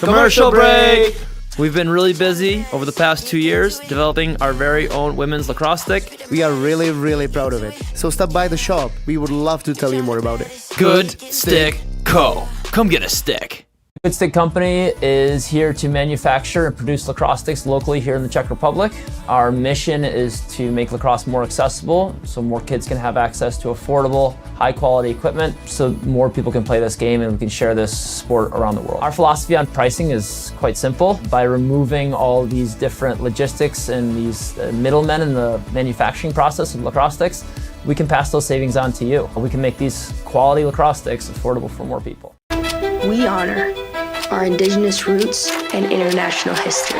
Commercial break! We've been really busy over the past 2 years developing our very own women's lacrosse stick. We are really proud of it. So stop by the shop. We would love to tell you more about it. Good Stick Co. Come get a stick. Good Stick Company is here to manufacture and produce lacrosse sticks locally here in the Czech Republic. Our mission is to make lacrosse more accessible so more kids can have access to affordable, high-quality equipment so more people can play this game and we can share this sport around the world. Our philosophy on pricing is quite simple. By removing all these different logistics and these middlemen in the manufacturing process of lacrosse sticks, we can pass those savings on to you. We can make these quality lacrosse sticks affordable for more people. We honor our indigenous roots and international history.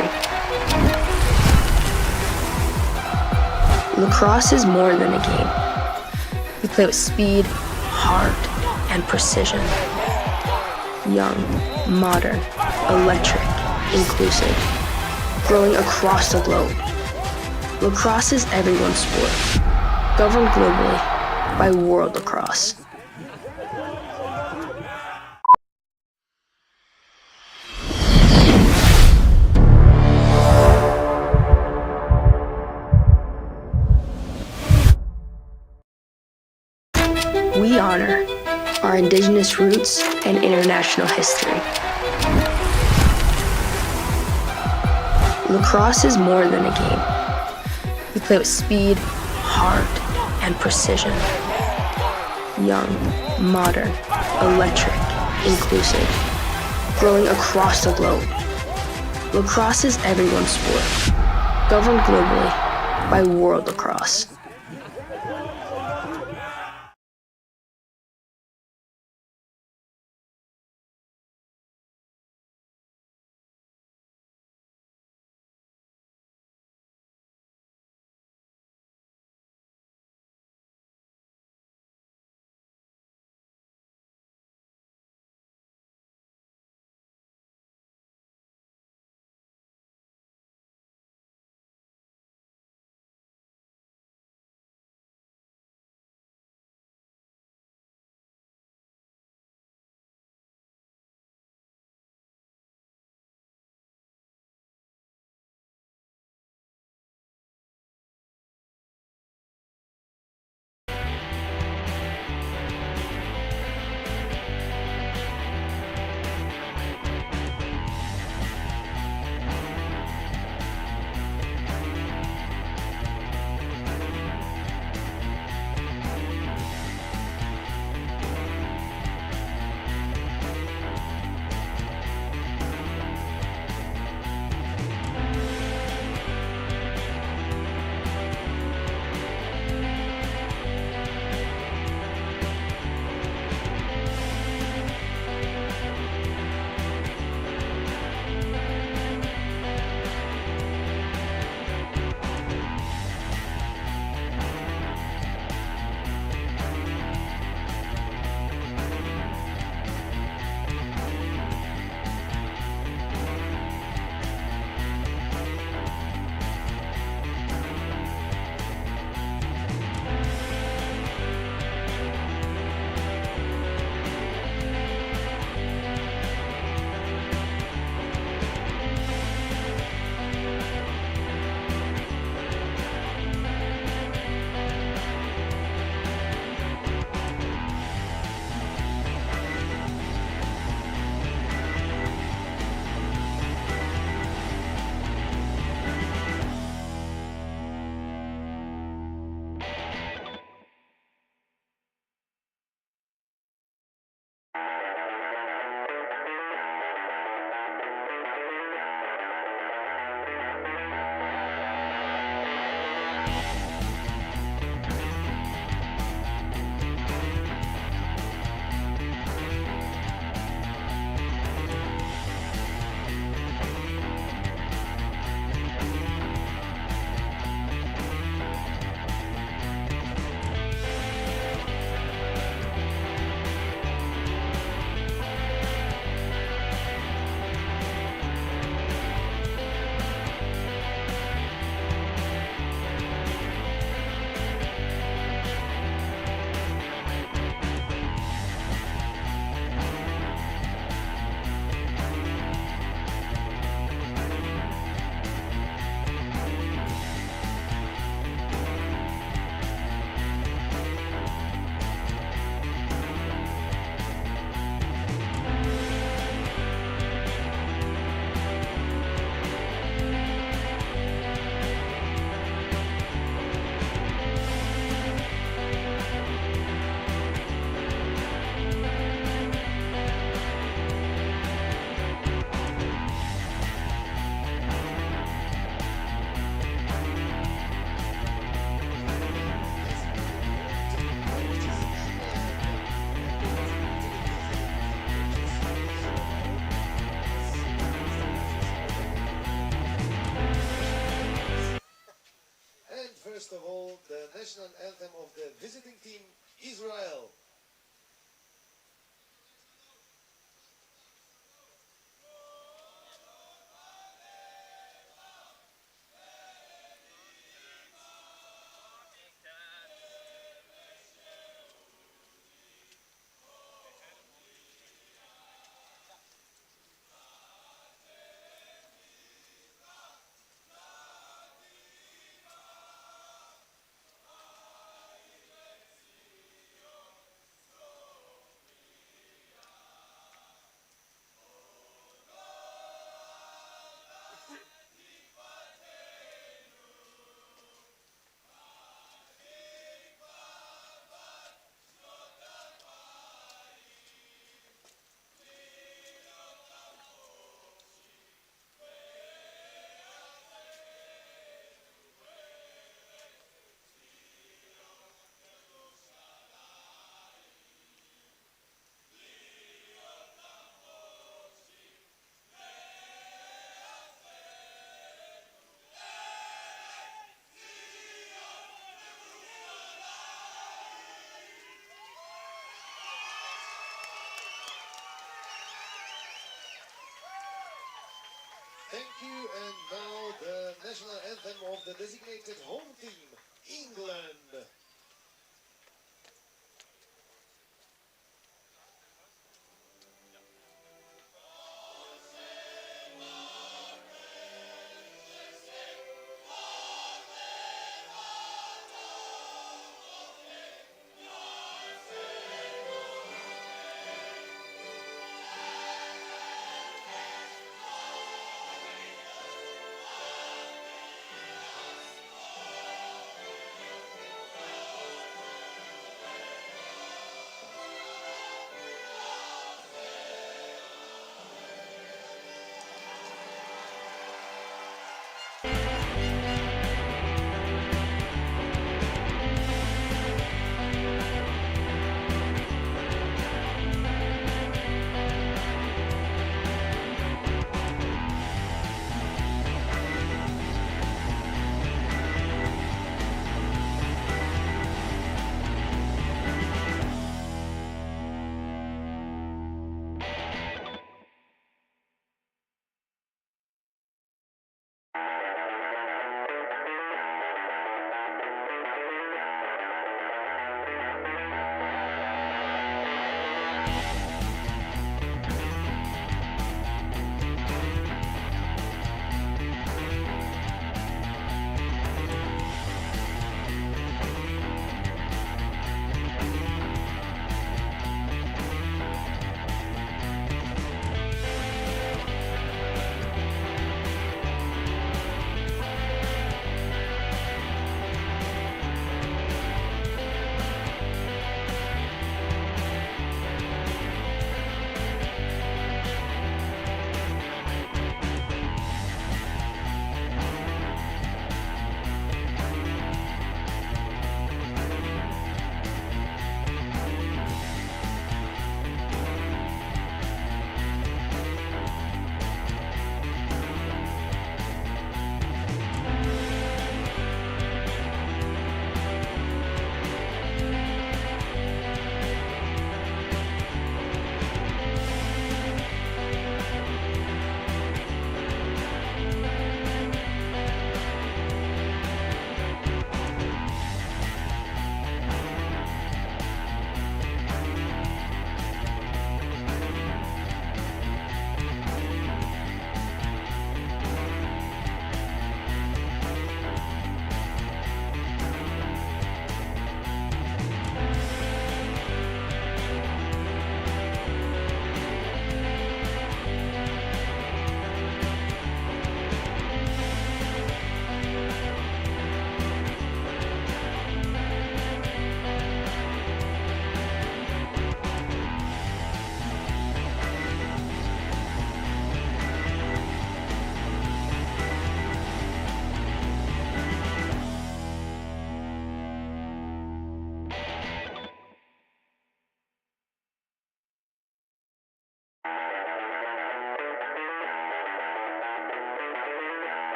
Lacrosse is more than a game. We play with speed, heart, and precision. Young, modern, electric, inclusive, growing across the globe. Lacrosse is everyone's sport, governed globally by World Lacrosse. We honor our indigenous roots and international history. Lacrosse is more than a game. We play with speed, heart, and precision. Young, modern, electric, inclusive, growing across the globe. Lacrosse is everyone's sport, governed globally by World Lacrosse. now the national anthem of the visiting team, Israel. Thank you, and now the national anthem of the designated home team, England.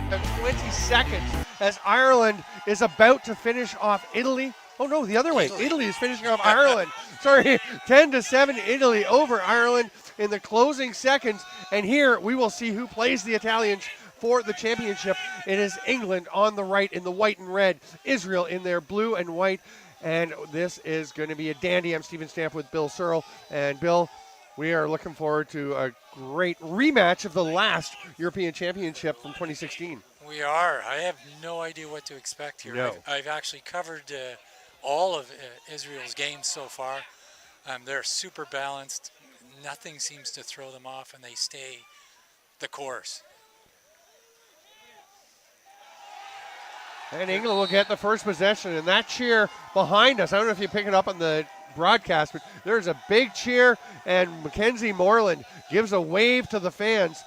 About 20 seconds as Ireland is about to finish off Italy. Oh no, the other way. Italy is finishing off Ireland. Sorry, 10-7 Italy over Ireland in the closing seconds. And here we will see who plays the Italians for the championship. It is England on the right in the white and red, Israel in their blue and white. And this is going to be a dandy. I'm Stephen Stamp with Bill Searle. And Bill, we are looking forward to a great rematch of the last European Championship from 2016. We are. I have no idea what to expect here. No. I've actually covered all of Israel's games so far. They're super balanced. Nothing seems to throw them off, and they stay the course. And England will get the first possession, and that cheer behind us, I don't know if you pick it up on the broadcast, but there's a big cheer, and Mackenzie Moreland gives a wave to the fans.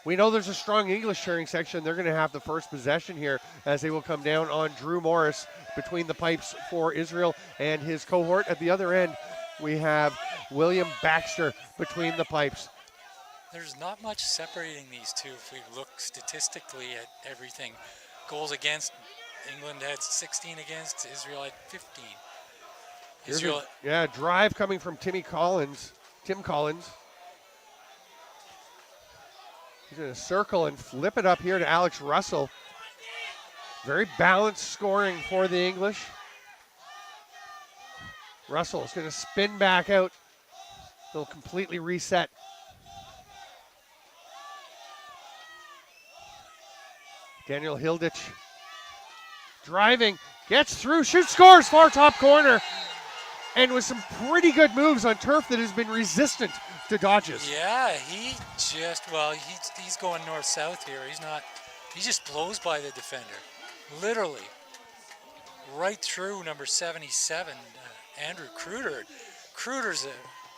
We know there's a strong English cheering section. They're going to have the first possession here as they will come down on Drew Morris between the pipes for Israel and his cohort. At the other end, we have William Baxter between the pipes. There's not much separating these two if we look statistically at everything. Goals against, England had 16 against, Israel had 15. Israel, Drive coming from Tim Collins. He's going to circle and flip it up here to Alex Russell. Very balanced scoring for the English. Russell is going to spin back out. They'll completely reset. Daniel Hilditch driving, gets through, shoots, scores, far top corner. And with some pretty good moves on turf that has been resistant to dodges. yeah, he just, he's going north-south here. He just blows by the defender. Literally. Right through number 77, Andrew Kruder. Kruder's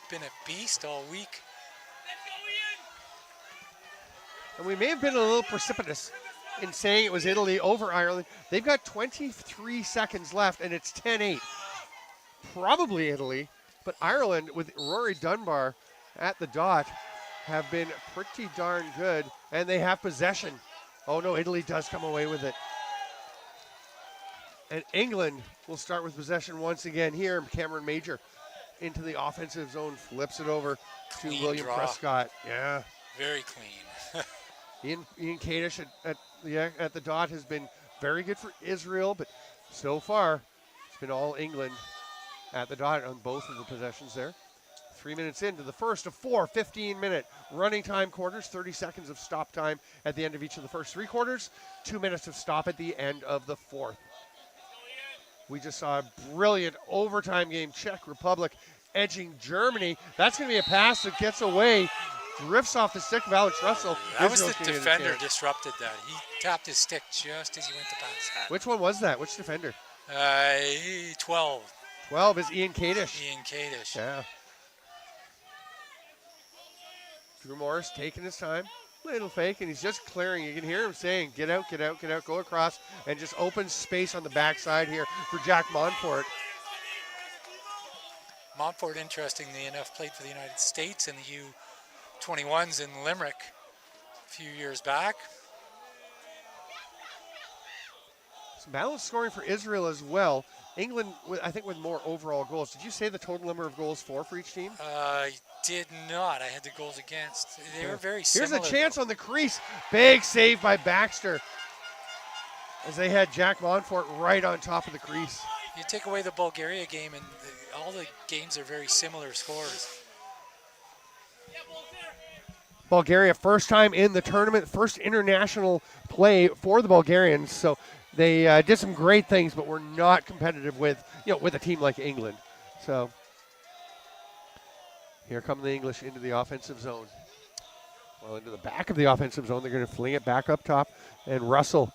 been a beast all week. And we may have been a little precipitous in saying it was Italy over Ireland. They've got 23 seconds left, and it's 10-8. Probably Italy, but Ireland with Rory Dunbar at the dot have been pretty darn good, and they have possession. Oh no, Italy does come away with it. And England will start with possession once again here. Cameron Major into the offensive zone, flips it over to Clean William draw. Prescott. Yeah. Very clean. Ian Kadish at the dot has been very good for Israel, but so far it's been all England at the dot on both of the possessions there. 3 minutes into the first of 4 15-minute running time quarters, 30 seconds of stop time at the end of each of the first three quarters, 2 minutes of stop at the end of the fourth. We just saw a brilliant overtime game. Czech Republic edging Germany. That's going to be a pass that gets away, drifts off the stick of Alex Russell. That was Israel's the gonna get a defender chance. disrupted that. He tapped his stick just as he went to pass. Which one was that? Which defender? 12. 12 is Ian Kadish. Ian Kadish. Yeah. Drew Morris taking his time. Little fake, and he's just clearing. You can hear him saying, get out, get out, get out, go across, and just open space on the backside here for Jack Montfort. Montfort, interestingly enough, played for the United States in the U21s in Limerick a few years back. Some balanced scoring for Israel as well. England, I think, with more overall goals. Did you say the total number of goals for each team? I did not. I had the goals against. They were very similar. Here's a chance on the crease. Big save by Baxter as they had Jack Montfort right on top of the crease. You take away the Bulgaria game, and all the games are very similar scores. Bulgaria, first time in the tournament, first international play for the Bulgarians. So they did some great things, but were not competitive with a team like England. So here come the English into the offensive zone. Well, into the back of the offensive zone, they're going to fling it back up top, and Russell.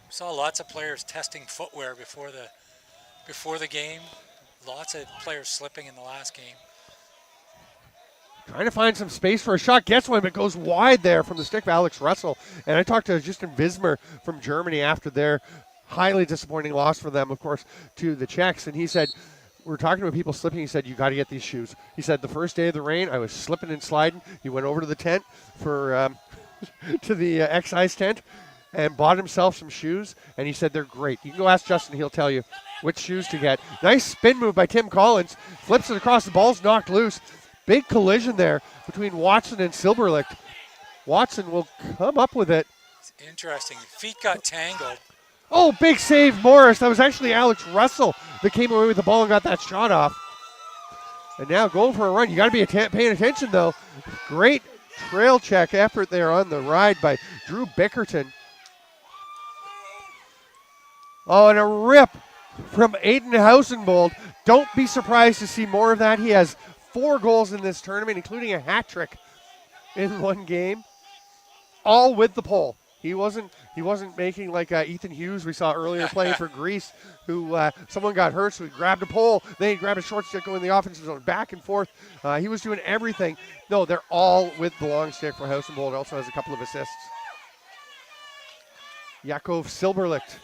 We saw lots of players testing footwear before the game. Lots of players slipping in the last game. Trying to find some space for a shot, gets one, but goes wide there from the stick of Alex Russell. And I talked to Justin Wismer from Germany after their highly disappointing loss for them, of course, to the Czechs. And he said, we were talking about people slipping. He said, you got to get these shoes. He said, the first day of the rain, I was slipping and sliding. He went over to the tent for to the excise tent and bought himself some shoes, and he said they're great. You can go ask Justin; he'll tell you which shoes to get. Nice spin move by Tim Collins. Flips it across. The ball's knocked loose. Big collision there between Watson and Silberlicht. Watson will come up with it. It's interesting. Feet got tangled. Oh, big save, Morris. That was actually Alex Russell that came away with the ball and got that shot off. And now going for a run. You got to be paying attention, though. Great trail check effort there on the ride by Drew Bickerton. Oh, and a rip from Aiden Hausenbold. Don't be surprised to see more of that. He has 4 goals in this tournament, including a hat trick in one game, all with the pole. He wasn't making like Ethan Hughes we saw earlier playing for Greece, who someone got hurt, so he grabbed a pole, then he grabbed a short stick going in the offensive zone, back and forth. He was doing everything. No, they're all with the long stick for Hausenbold. Also has a couple of assists. Jakov Silberlicht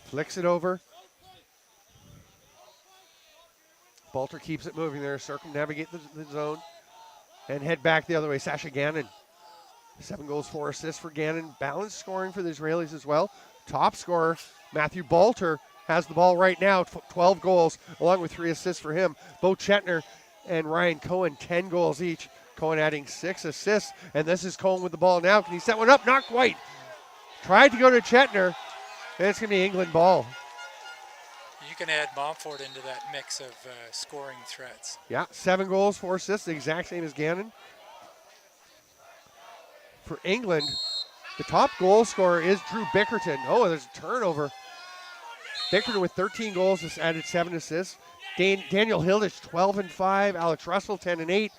flicks it over. Balter keeps it moving there, circumnavigate the zone, and head back the other way. Sasha Gannon. 7 goals, 4 assists for Gannon. Balanced scoring for the Israelis as well. Top scorer, Matthew Balter, has the ball right now. 12 goals, along with 3 assists for him. Bo Chetner and Ryan Cohen, 10 goals each. Cohen adding 6 assists. And this is Cohen with the ball now. Can he set one up? Not quite. Tried to go to Chetner. And it's going to be England ball. You can add Montfort into that mix of scoring threats. Yeah, 7 goals, 4 assists, the exact same as Gannon. For England, the top goal scorer is Drew Bickerton. Oh, there's a turnover. Bickerton with 13 goals has added 7 assists. Daniel Hilditch, 12-5. Alex Russell, 10-8.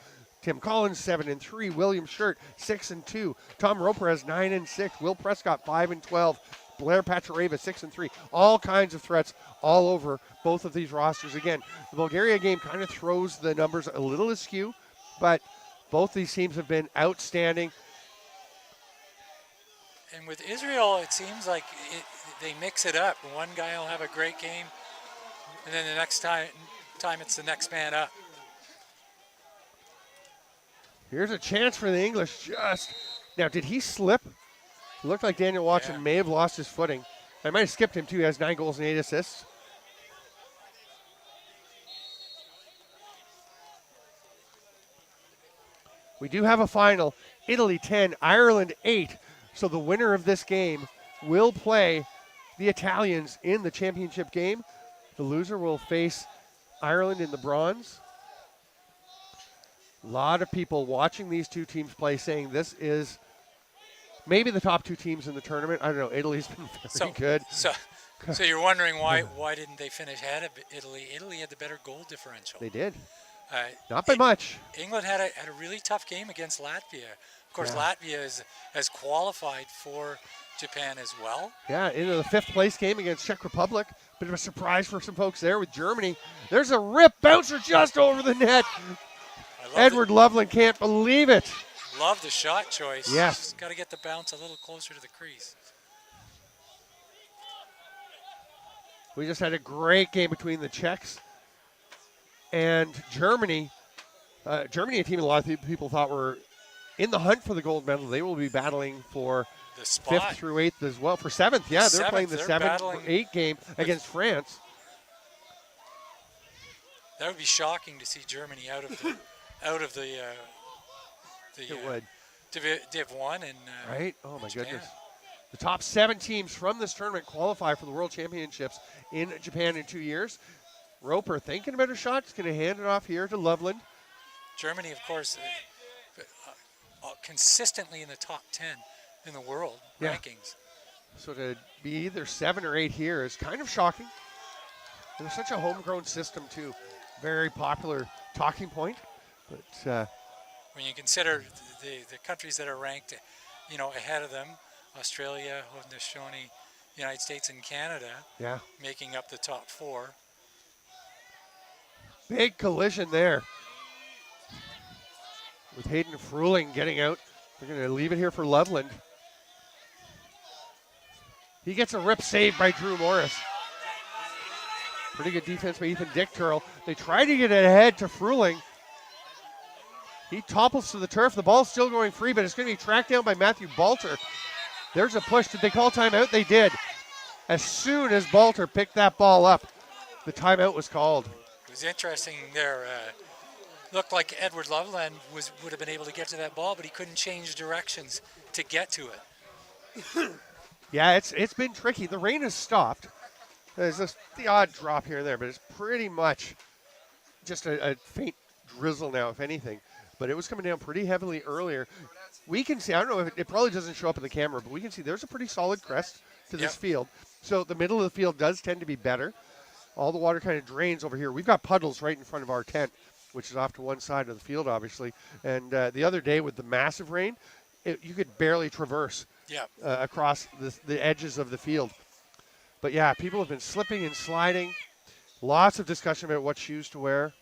Tim Collins, 7-3. William Schurt, 6-2. Tom Roper has 9-6. Will Prescott, 5-12. Blair Pachareva, 6-3. All kinds of threats all over both of these rosters. Again, the Bulgaria game kind of throws the numbers a little askew, but both these teams have been outstanding. And with Israel, it seems like they mix it up. One guy will have a great game, and then the next time it's the next man up. Here's a chance for the English. Now, did he slip? It looked like Daniel Watson may have lost his footing. I might have skipped him, too. He has 9 goals and 8 assists. We do have a final. Italy 10, Ireland 8. So the winner of this game will play the Italians in the championship game. The loser will face Ireland in the bronze. A lot of people watching these two teams play saying this is maybe the top 2 teams in the tournament. I don't know. Italy's been very good. So you're wondering why didn't they finish ahead of Italy? Italy had the better goal differential. They did. Not by much. England had a really tough game against Latvia. Of course, Latvia has qualified for Japan as well. Yeah, into the 5th place game against Czech Republic. Bit of a surprise for some folks there with Germany. There's a rip bouncer just over the net. Edward Loveland can't believe it. Love the shot choice. Yes. Just got to get the bounce a little closer to the crease. We just had a great game between the Czechs and Germany. Germany, a team a lot of people thought were in the hunt for the gold medal. They will be battling for the spot. 5th through 8th as well. For 7th, yeah, they're playing the 7-8 game against France. That would be shocking to see Germany out of the Div 1 and right? Oh my Japan. goodness. The top 7 teams from this tournament qualify for the World Championships in Japan in 2 years. Roper thinking about a shot. He's going to hand it off here to Loveland. Germany, of course, consistently in the top 10 in the world rankings. So to be either 7 or 8 here is kind of shocking. There's such a homegrown system, too. Very popular talking point. But when you consider the countries that are ranked, ahead of them, Australia, Haudenosaunee, United States, and Canada, making up the top 4. Big collision there. With Hayden Fruling getting out. They're going to leave it here for Loveland. He gets a rip save by Drew Morris. Pretty good defense by Ethan Dickturl. They try to get it ahead to Fruling. He topples to the turf. The ball's still going free, but it's going to be tracked down by Matthew Balter. There's a push. Did they call timeout? They did. As soon as Balter picked that ball up, the timeout was called. It was interesting there. Looked like Edward Loveland would have been able to get to that ball, but he couldn't change directions to get to it. Yeah, it's been tricky. The rain has stopped. There's just the odd drop here and there, but it's pretty much just a faint drizzle now, if anything. But it was coming down pretty heavily earlier. We can see, I don't know if it probably doesn't show up in the camera, but we can see there's a pretty solid crest to this field. So the middle of the field does tend to be better. All the water kind of drains over here. We've got puddles right in front of our tent, which is off to one side of the field, obviously. And the other day with the massive rain, you could barely traverse across the edges of the field. But yeah, people have been slipping and sliding. Lots of discussion about what shoes to wear.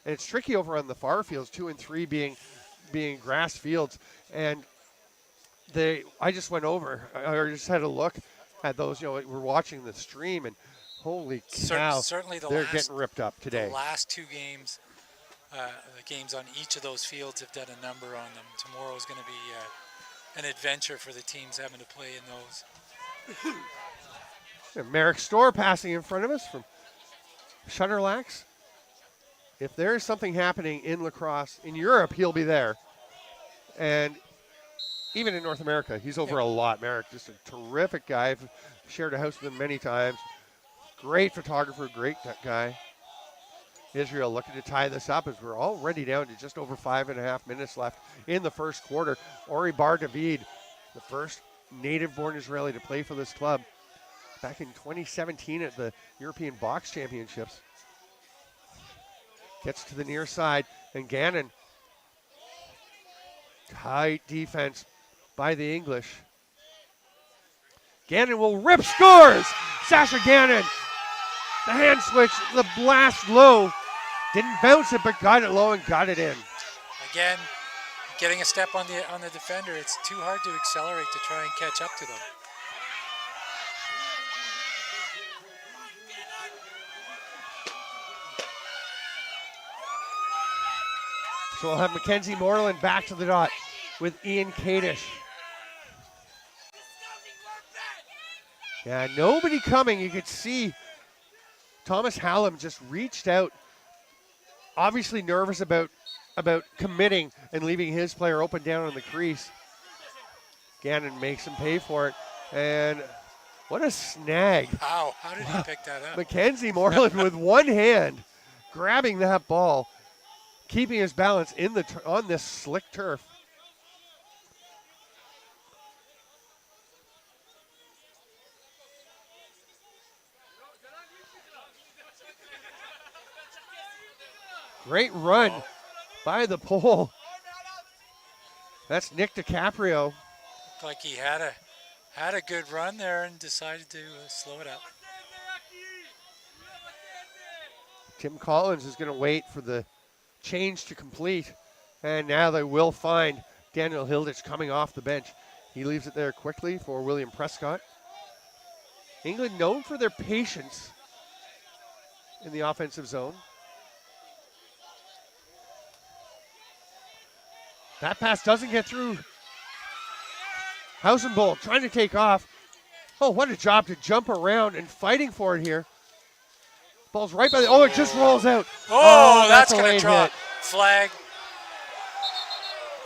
And it's tricky over on the far fields, 2 and 3 being grass fields. And I just went over, or just had a look at those, we're watching the stream, and holy cow, certainly they're getting ripped up today. The last 2 games, the games on each of those fields have done a number on them. Tomorrow's going to be an adventure for the teams having to play in those. And Merrick Storr passing in front of us from Shutterlax. If there's something happening in lacrosse, in Europe, he'll be there. And even in North America, he's over a lot. Merrick, just a terrific guy. I've shared a house with him many times. Great photographer, great guy. Israel looking to tie this up as we're already down to just over 5.5 minutes left in the first quarter. Ori Bar David, the first native-born Israeli to play for this club back in 2017 at the European Box Championships. Gets to the near side, and Gannon. Tight defense by the English. Gannon will rip, scores! Sasha Gannon. The hand switch, the blast low. Didn't bounce it, but got it low and got it in. Again, getting a step on the defender. It's too hard to accelerate to try and catch up to them. So we'll have Mackenzie Moreland back to the dot with Ian Kadish. Yeah, nobody coming. You could see Thomas Hallam just reached out, obviously nervous about committing and leaving his player open down on the crease. Gannon makes him pay for it. And what a snag. How did he pick that up? Mackenzie Moreland with one hand grabbing that ball, keeping his balance on this slick turf. Great run by the pole. That's Nick DiCaprio. Looked like he had a good run there and decided to slow it up. Tim Collins is going to wait for the change to complete, and now they will find Daniel Hilditch coming off the bench. He leaves it there quickly for William Prescott. England known for their patience in the offensive zone. That pass doesn't get through. Hausenbold trying to take off. Oh, what a job to jump around and fighting for it here. Ball's right by the, it just rolls out. Oh, that's a going to late draw hit. flag.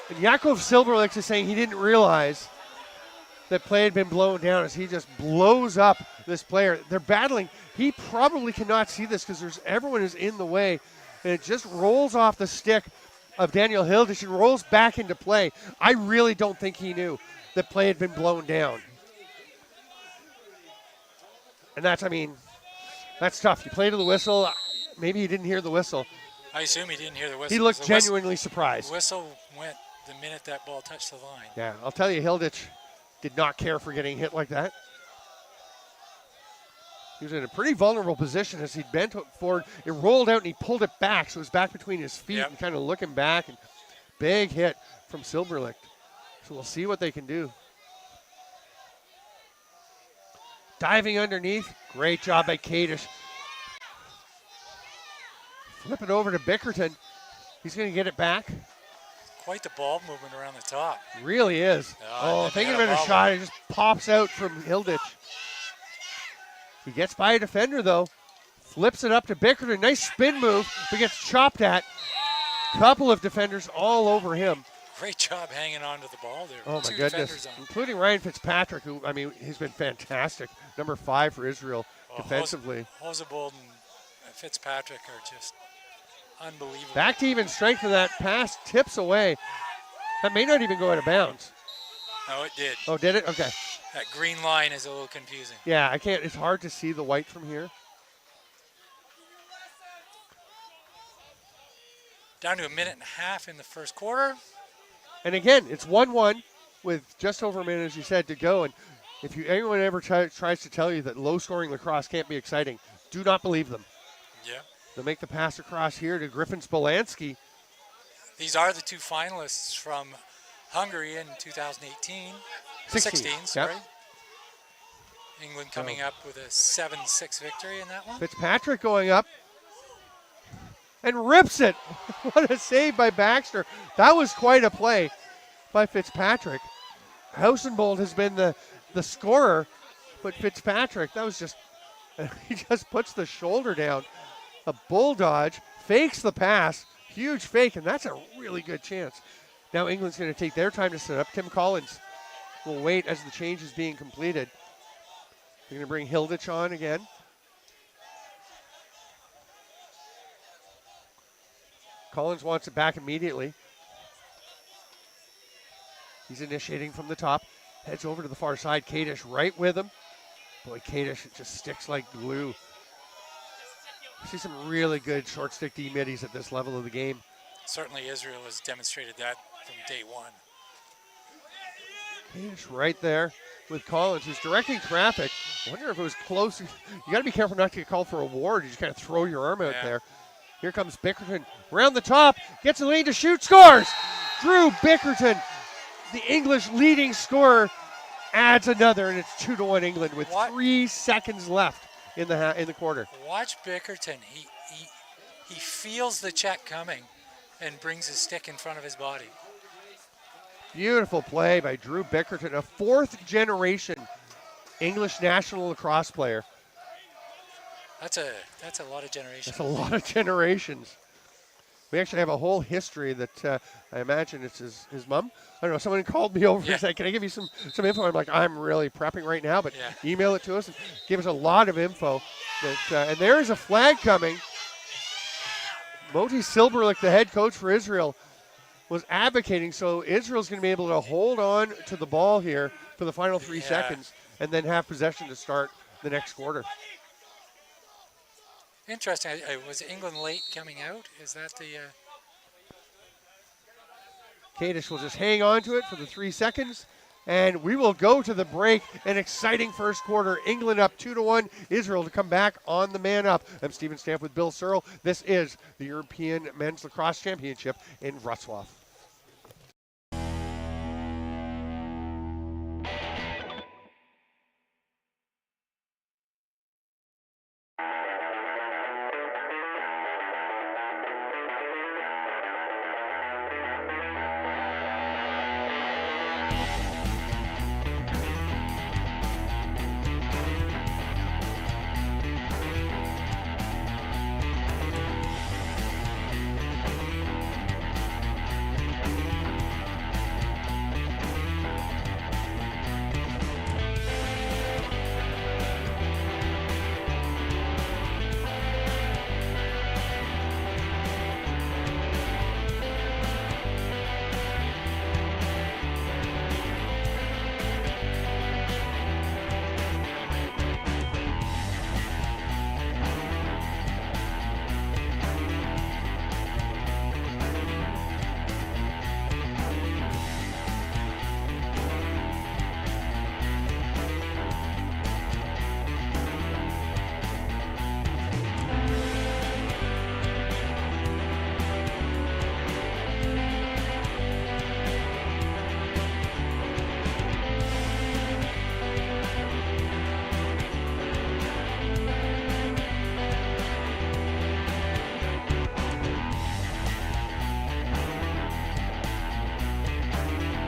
And Yakov Silverlicks is saying he didn't realize that play had been blown down as he just blows up this player. They're battling. He probably cannot see this because everyone is in the way. And it just rolls off the stick of Daniel Hilditch and rolls back into play. I really don't think he knew that play had been blown down. And that's tough. You play to the whistle. Maybe he didn't hear the whistle. I assume he didn't hear the whistle. He looked genuinely surprised. The whistle went the minute that ball touched the line. Yeah, I'll tell you, Hilditch did not care for getting hit like that. He was in a pretty vulnerable position as he bent forward. It rolled out and he pulled it back, so it was back between his feet and kind of looking back. And big hit from Silverlicht. So we'll see what they can do. Diving underneath. Great job by Kadish. Flip it over to Bickerton. He's going to get it back. Quite the ball movement around the top. Really is. Oh, Thinking they had about a a bobble. shot. It just pops out from Hilditch. He gets by a defender, though. Flips it up to Bickerton. Nice spin move, but gets chopped at. Couple of defenders all over him. Great job hanging on to the ball there. Oh, my Two goodness. defenders on. Including Ryan Fitzpatrick, who, I mean, he's been fantastic. Number 5 for Israel defensively. Hosebold and Fitzpatrick are just unbelievable. Back to even strength of that pass. Tips away. That may not even go out of bounds. No, it did. Oh, did it? Okay. That green line is a little confusing. Yeah, I can't. It's hard to see the white from here. Down to a minute and a half in the first quarter. And again, it's 1-1 with just over a minute, as you said, to go. And if anyone ever tries to tell you that low-scoring lacrosse can't be exciting, do not believe them. Yeah. They'll make the pass across here to Griffin Spolansky. These are the two finalists from Hungary in 2018. 16, sorry. Yep. England coming up with a 7-6 victory in that one. Fitzpatrick going up and rips it. What a save by Baxter. That was quite a play by Fitzpatrick. Hausenbold has been the scorer, but Fitzpatrick, that was just, he just puts the shoulder down. A bull dodge, fakes the pass, huge fake, and that's a really good chance. Now England's going to take their time to set up. Tim Collins will wait as the change is being completed. They're going to bring Hilditch on again. Collins wants it back immediately. He's initiating from the top. Heads over to the far side. Kadish right with him. Boy, Kadish, it just sticks like glue. I see some really good short stick D middies at this level of the game. Certainly Israel has demonstrated that from day one. Kadish right there with Collins, who's directing traffic. I wonder if it was close. You got to be careful not to get called for a ward. You just kind of throw your arm out there. Here comes Bickerton around the top, gets a lead to shoot, scores! Drew Bickerton, the English leading scorer, adds another, and it's 2-1 England with 3 seconds left in the quarter. Watch Bickerton. He feels the check coming and brings his stick in front of his body. Beautiful play by Drew Bickerton, a 4th generation English national lacrosse player. That's a lot of generations. That's a lot of generations. We actually have a whole history that I imagine it's his mom. I don't know, someone called me over and said, can I give you some info? I'm like, I'm really prepping right now, but email it to us and give us a lot of info. And there is a flag coming. Moti Silberlich, the head coach for Israel, was advocating, so Israel's going to be able to hold on to the ball here for the final 3 seconds and then have possession to start the next quarter. Interesting. Was England late coming out? Is that the... Kadish will just hang on to it for the 3 seconds, and we will go to the break. An exciting first quarter. England up 2-1. Israel to come back on the man up. I'm Stephen Stamp with Bill Searle. This is the European Men's Lacrosse Championship in Wrocław.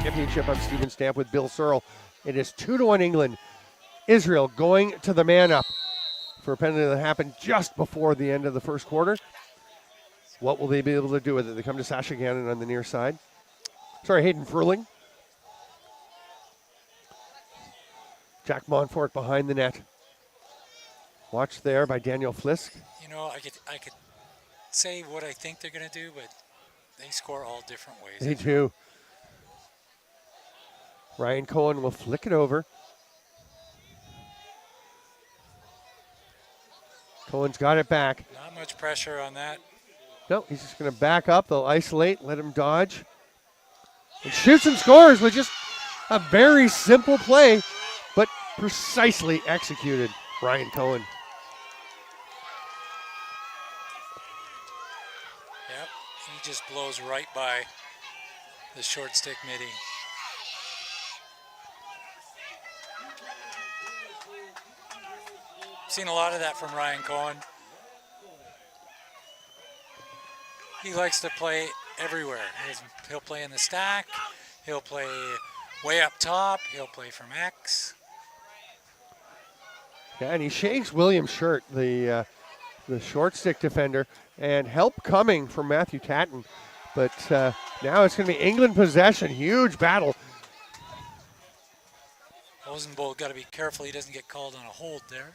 Championship. I'm Steven Stamp with Bill Searle. It is 2-1 England. Israel going to the man up for a penalty that happened just before the end of the first quarter. What will they be able to do with it? They come to Sasha Gannon on the near side. Sorry, Hayden Furling. Jack Montfort behind the net. Watched there by Daniel Flisk. You know, I could say what I think they're going to do, but they score all different ways. They do. Ryan Cohen will flick it over. Cohen's got it back. Not much pressure on that. No, he's just going to back up. They'll isolate, let him dodge. And shoots and scores with just a very simple play, but precisely executed. Ryan Cohen. Yep, he just blows right by the short stick midi. Seen a lot of that from Ryan Cohen. He likes to play everywhere. He'll play in the stack. He'll play way up top. He'll play from X. Yeah, and he shakes William Shirt, the short stick defender, and help coming from Matthew Tatton. But now it's going to be England possession. Huge battle. Hosenbold got to be careful he doesn't get called on a hold there.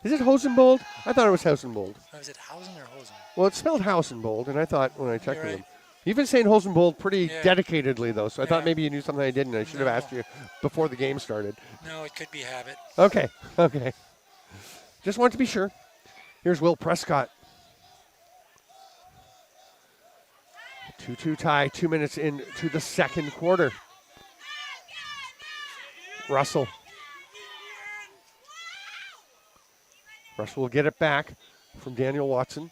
Is it Hosenbold? I thought it was Hosenbold. Oh, is it Hausen or Hosen? Well, it's spelled Hausenbold, and I thought when I checked You're with right. him. You've been saying Hosenbold pretty Yeah. dedicatedly, though, so I thought Yeah. maybe you knew something I didn't. I should have No. asked you before the game started. No, it could be habit. Okay. Just want to be sure. Here's Will Prescott. 2-2 tie, 2 minutes into the second quarter. Russell. Russell will get it back from Daniel Watson.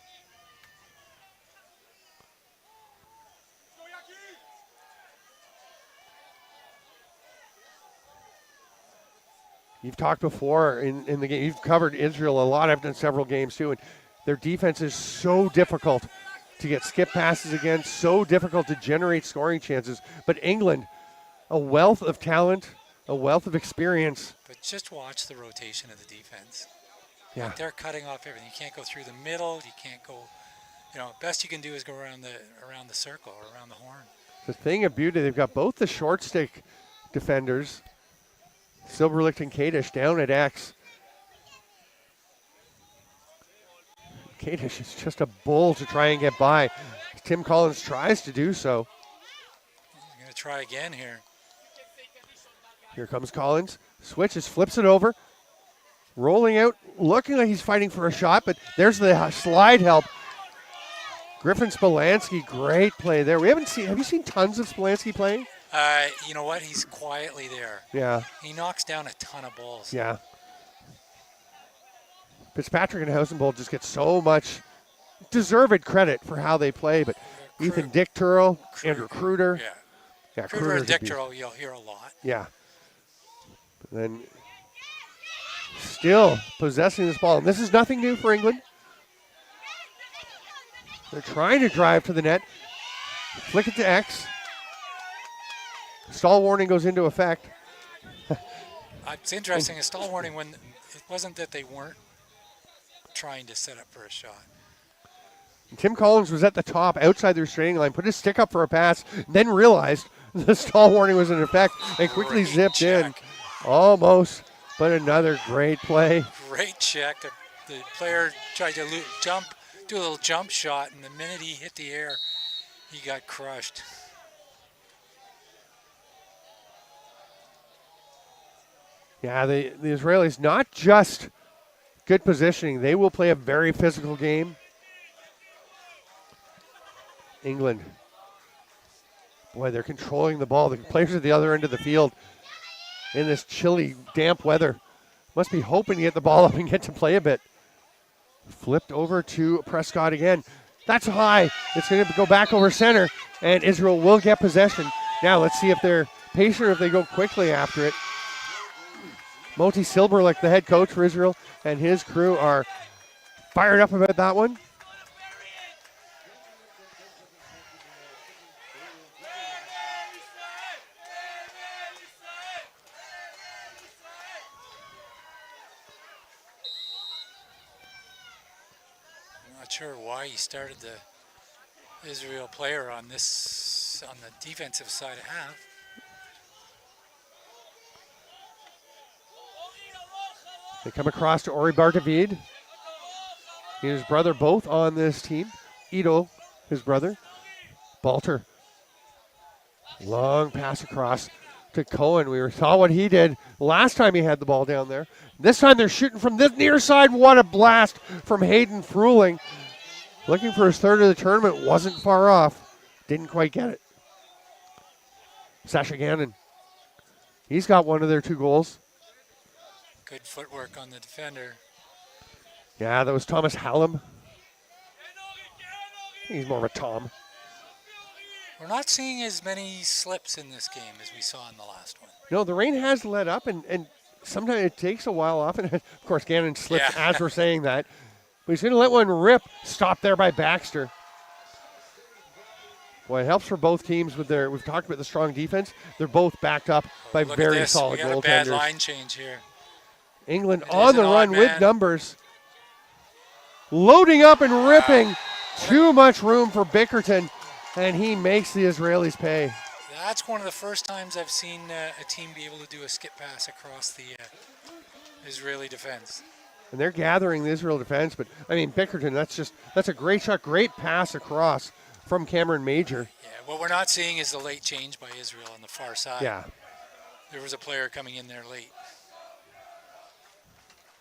You've talked before in the game. You've covered Israel a lot. I've done several games too. And their defense is so difficult to get skip passes against, so difficult to generate scoring chances. But England, a wealth of talent, a wealth of experience. But just watch the rotation of the defense. Yeah. They're cutting off everything. You can't go through the middle. You can't go, best you can do is go around the circle or around the horn. The thing of beauty, they've got both the short stick defenders, Silberlicht and Kadish, down at X. Kadish is just a bull to try and get by. Tim Collins tries to do so. I'm going to try again here. Here comes Collins. Switches, flips it over. Rolling out, looking like he's fighting for a shot, but there's the slide help. Griffin Spolansky, great play there. Have you seen tons of Spolansky playing? You know what? He's quietly there. Yeah. He knocks down a ton of balls. Yeah. Fitzpatrick and Hausenbold just get so much deserved credit for how they play, but Ethan Dickturl, Andrew Kruder. Yeah. Kruder Kruder's and a beast. Dickturl, you'll hear a lot. Yeah. But then still possessing this ball. And this is nothing new for England. They're trying to drive to the net. Flick it to X. Stall warning goes into effect. It's interesting, a stall warning when it wasn't that they weren't trying to set up for a shot. Tim Collins was at the top outside the restraining line, put his stick up for a pass, then realized the stall warning was in effect and quickly Great zipped in. check. Almost, but another great play. Great check. The player tried to do a little jump shot, and the minute he hit the air, he got crushed. Yeah, the Israelis, not just good positioning, they will play a very physical game. England, boy, they're controlling the ball. The players at the other end of the field in this chilly, damp weather must be hoping to get the ball up and get to play a bit. Flipped over to Prescott again. That's high. It's going to go back over center, and Israel will get possession. Now let's see if they're patient or if they go quickly after it. Moti Silberlicht, the head coach for Israel, and his crew are fired up about that one. sure why he started the Israel player on the defensive side of half. They come across to Ori Bardavid. He and his brother both on this team. Ito, his brother. Balter. Long pass across to Cohen. We saw what he did last time he had the ball down there. This time they're shooting from this near side. What a blast from Hayden Fruling. Looking for his third of the tournament. Wasn't far off. Didn't quite get it. Sasha Gannon. He's got one of their 2 goals. Good footwork on the defender. Yeah, that was Thomas Hallam. He's more of a Tom. We're not seeing as many slips in this game as we saw in the last one. No, the rain has let up, and sometimes it takes a while off. And, of course, Gannon slips as we're saying that. But he's going to let one rip. Stopped there by Baxter. Boy, it helps for both teams with their, we've talked about the strong defense. They're both backed up by very solid goaltenders. We got a bad line change here. England on the run with numbers. Loading up and ripping. Too much room for Bickerton, and he makes the Israelis pay. That's one of the first times I've seen a team be able to do a skip pass across the Israeli defense. And they're gathering the Israel defense, but I mean, Bickerton, that's a great shot, great pass across from Cameron Major. Yeah, what we're not seeing is the late change by Israel on the far side. Yeah. There was a player coming in there late.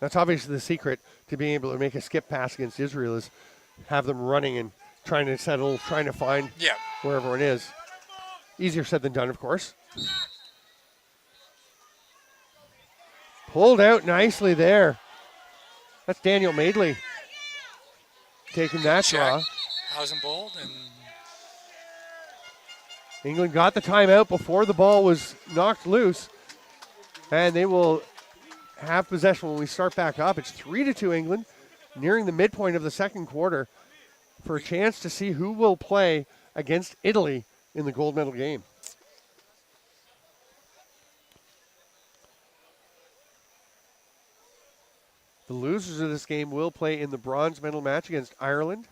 That's obviously the secret to being able to make a skip pass against Israel is have them running and trying to settle, trying to find where everyone is. Easier said than done, of course. Pulled out nicely there. That's Daniel Madeley taking that draw. Hausenbold and England got the timeout before the ball was knocked loose, and they will have possession when we start back up. It's 3-2 England, nearing the midpoint of the second quarter, for a chance to see who will play against Italy in the gold medal game. The losers of this game will play in the bronze medal match against Ireland.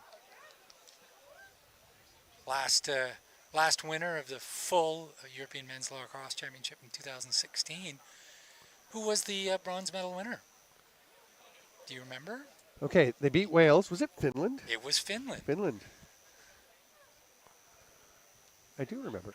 Last winner of the full European Men's Lacrosse Championship in 2016. Who was the bronze medal winner? Do you remember? Okay, they beat Wales. Was it Finland? It was Finland. Finland. I do remember.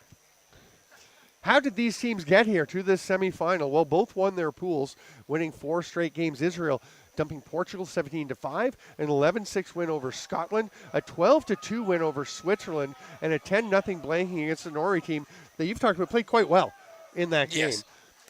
How did these teams get here to this semifinal? Well, both won their pools, winning 4 straight games. Israel dumping Portugal 17-5, an 11-6 win over Scotland, a 12-2 win over Switzerland, and a 10-0 blanking against the Norway team that you've talked about played quite well in that game. Yes.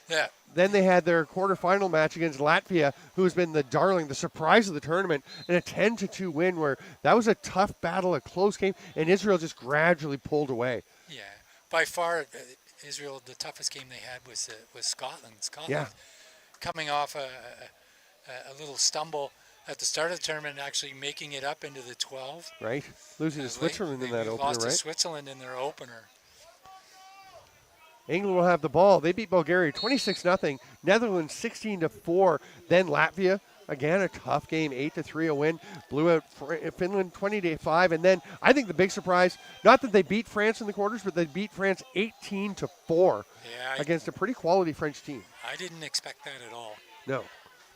Yeah. Then they had their quarterfinal match against Latvia, who's been the darling, the surprise of the tournament, and a 10-2 win where that was a tough battle, a close game, and Israel just gradually pulled away. Yeah, by far, Israel, the toughest game they had was Scotland. Scotland coming off a little stumble at the start of the tournament, actually making it up into the 12. Right, losing to Switzerland in that opener, lost right? to Switzerland in their opener. England will have the ball. They beat Bulgaria 26-0. Netherlands 16-4. Then Latvia, again a tough game, 8-3 a win. Blew out Finland 20-5. And then I think the big surprise, not that they beat France in the quarters, but they beat France 18-4 against a pretty quality French team. I didn't expect that at all. No,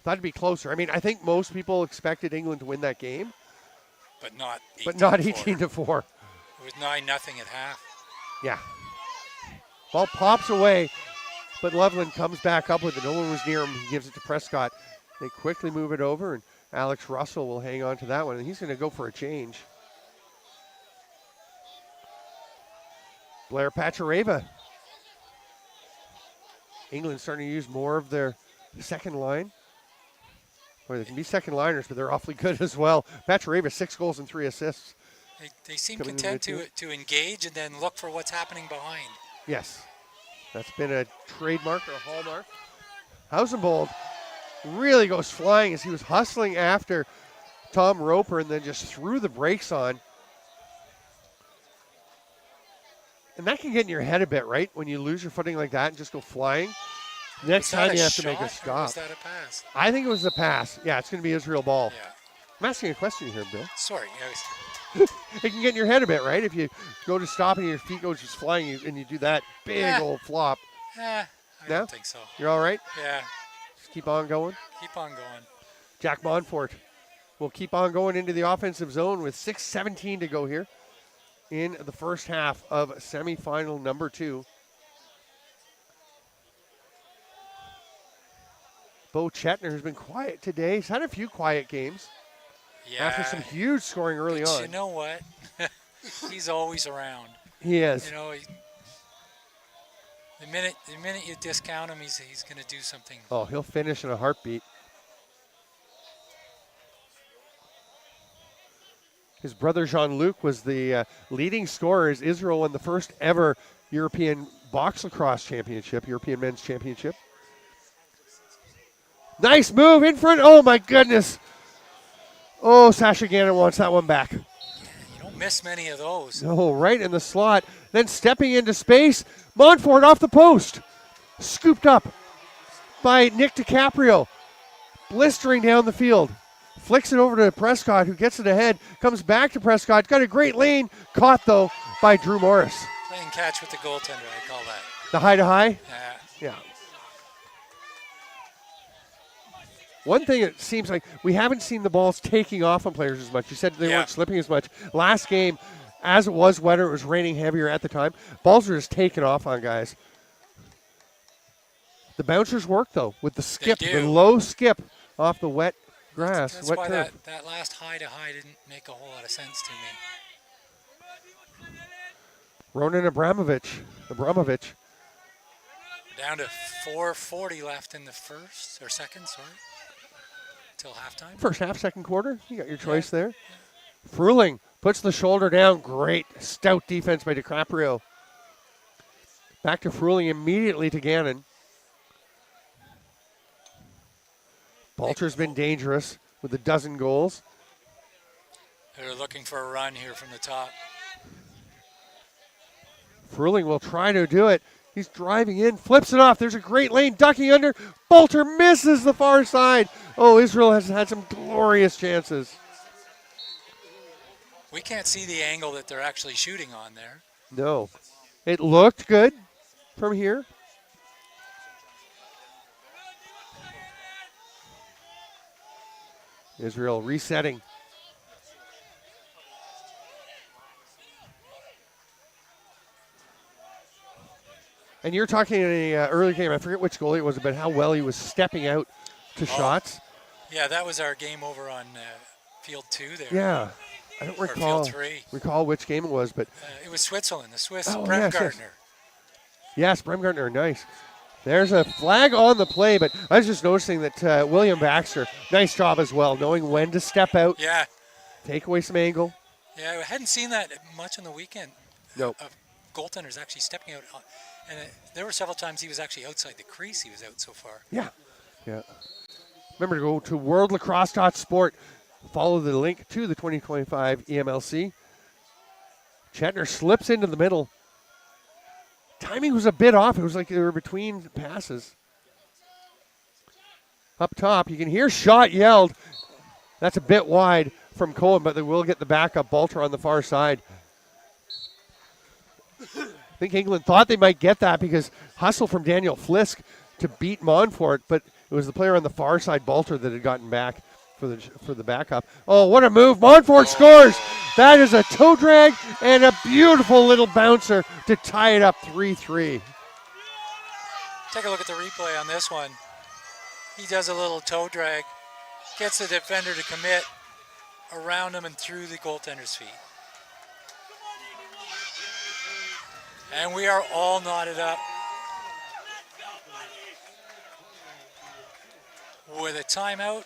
thought it'd be closer. I mean, I think most people expected England to win that game, but not 18-4. But not 18-4. It was 9-0 at half. Yeah. Ball pops away, but Loveland comes back up with it. No one was near him. He gives it to Prescott. They quickly move it over, and Alex Russell will hang on to that one, and he's going to go for a change. Blair Pachareva. England starting to use more of their second line. Or they can be second liners, but they're awfully good as well. Pachareva, 6 goals and 3 assists. They seem content to engage and then look for what's happening behind. Yes, that's been a trademark or a hallmark. Hausenbold really goes flying as he was hustling after Tom Roper and then just threw the brakes on. And that can get in your head a bit, right? When you lose your footing like that and just go flying. Next time you have to make a stop. Was that a pass? I think it was a pass. Yeah, it's going to be Israel ball. Yeah. I'm asking a question here, Bill. Sorry. It can get in your head a bit, right? If you go to stop and your feet go just flying and you do that big old flop. I No? don't think so. You're all right? Yeah, Just keep on going. keep on going. Jack Monfort will keep on going into the offensive zone with 6:17 to go here in the first half of semifinal number 2. Bo Chetner has been quiet today. He's had a few quiet games Yeah. after some huge scoring early But on. you know what? He's always around. He is. You know, the minute you discount him, he's going to do something. Oh, he'll finish in a heartbeat. His brother Jean-Luc was the leading scorer as Israel won the first ever European box lacrosse championship, European men's championship. Nice move in front. Oh, my goodness. Oh, Sasha Gannon wants that one back. You don't miss many of those. Oh, right in the slot. Then stepping into space, Montfort off the post. Scooped up by Nick DiCaprio. Blistering down the field. Flicks it over to Prescott, who gets it ahead. Comes back to Prescott. Got a great lane. Caught, though, by Drew Morris. Playing catch with the goaltender, I call that. The high-to-high? Yeah. Yeah. One thing, it seems like we haven't seen the balls taking off on players as much. You said they weren't slipping as much. Last game, as it was wetter, it was raining heavier at the time. Balls were just taking off on guys. The bouncers work, though, with the skip, the low skip off the wet grass. That's wet why turf. that last high-to-high didn't make a whole lot of sense to me. Ronan Abramovich. Down to 4:40 left in the first or second, sorry. Till halftime. First half, second quarter. You got your choice there. Fruling puts the shoulder down. Great stout defense by DiCaprio. Back to Fruling immediately to Gannon. Balcher's been dangerous with a dozen goals. They're looking for a run here from the top. Fruling will try to do it. He's driving in, flips it off. There's a great lane, ducking under. Balcher misses the far side. Oh, Israel has had some glorious chances. We can't see the angle that they're actually shooting on there. No. It looked good from here. Israel resetting. And you're talking in the early game, I forget which goalie it was, about how well he was stepping out to shots. Yeah, that was our game over on field 2 there. Yeah. I don't recall which game it was, but it was Switzerland, the Swiss, yes, Bremgartner. Yes, Bremgartner, nice. There's a flag on the play, but I was just noticing that William Baxter, nice job as well, knowing when to step out. Yeah. Take away some angle. Yeah, I hadn't seen that much on the weekend. No. Goaltenders actually stepping out. And there were several times he was actually outside the crease. He was out so far. Yeah. Remember to go to worldlacrosse.sport. Follow the link to the 2025 EMLC. Chetner slips into the middle. Timing was a bit off. It was like they were between passes. Up top, you can hear shot yelled. That's a bit wide from Cohen, but they will get the backup. Balter on the far side. I think England thought they might get that because hustle from Daniel Flisk to beat Montfort, but it was the player on the far side, Balter, that had gotten back for the backup. Oh, what a move. Montfort scores. That is a toe drag and a beautiful little bouncer to tie it up 3-3. Take a look at the replay on this one. He does a little toe drag, gets the defender to commit around him and through the goaltender's feet. And we are all knotted up with a timeout.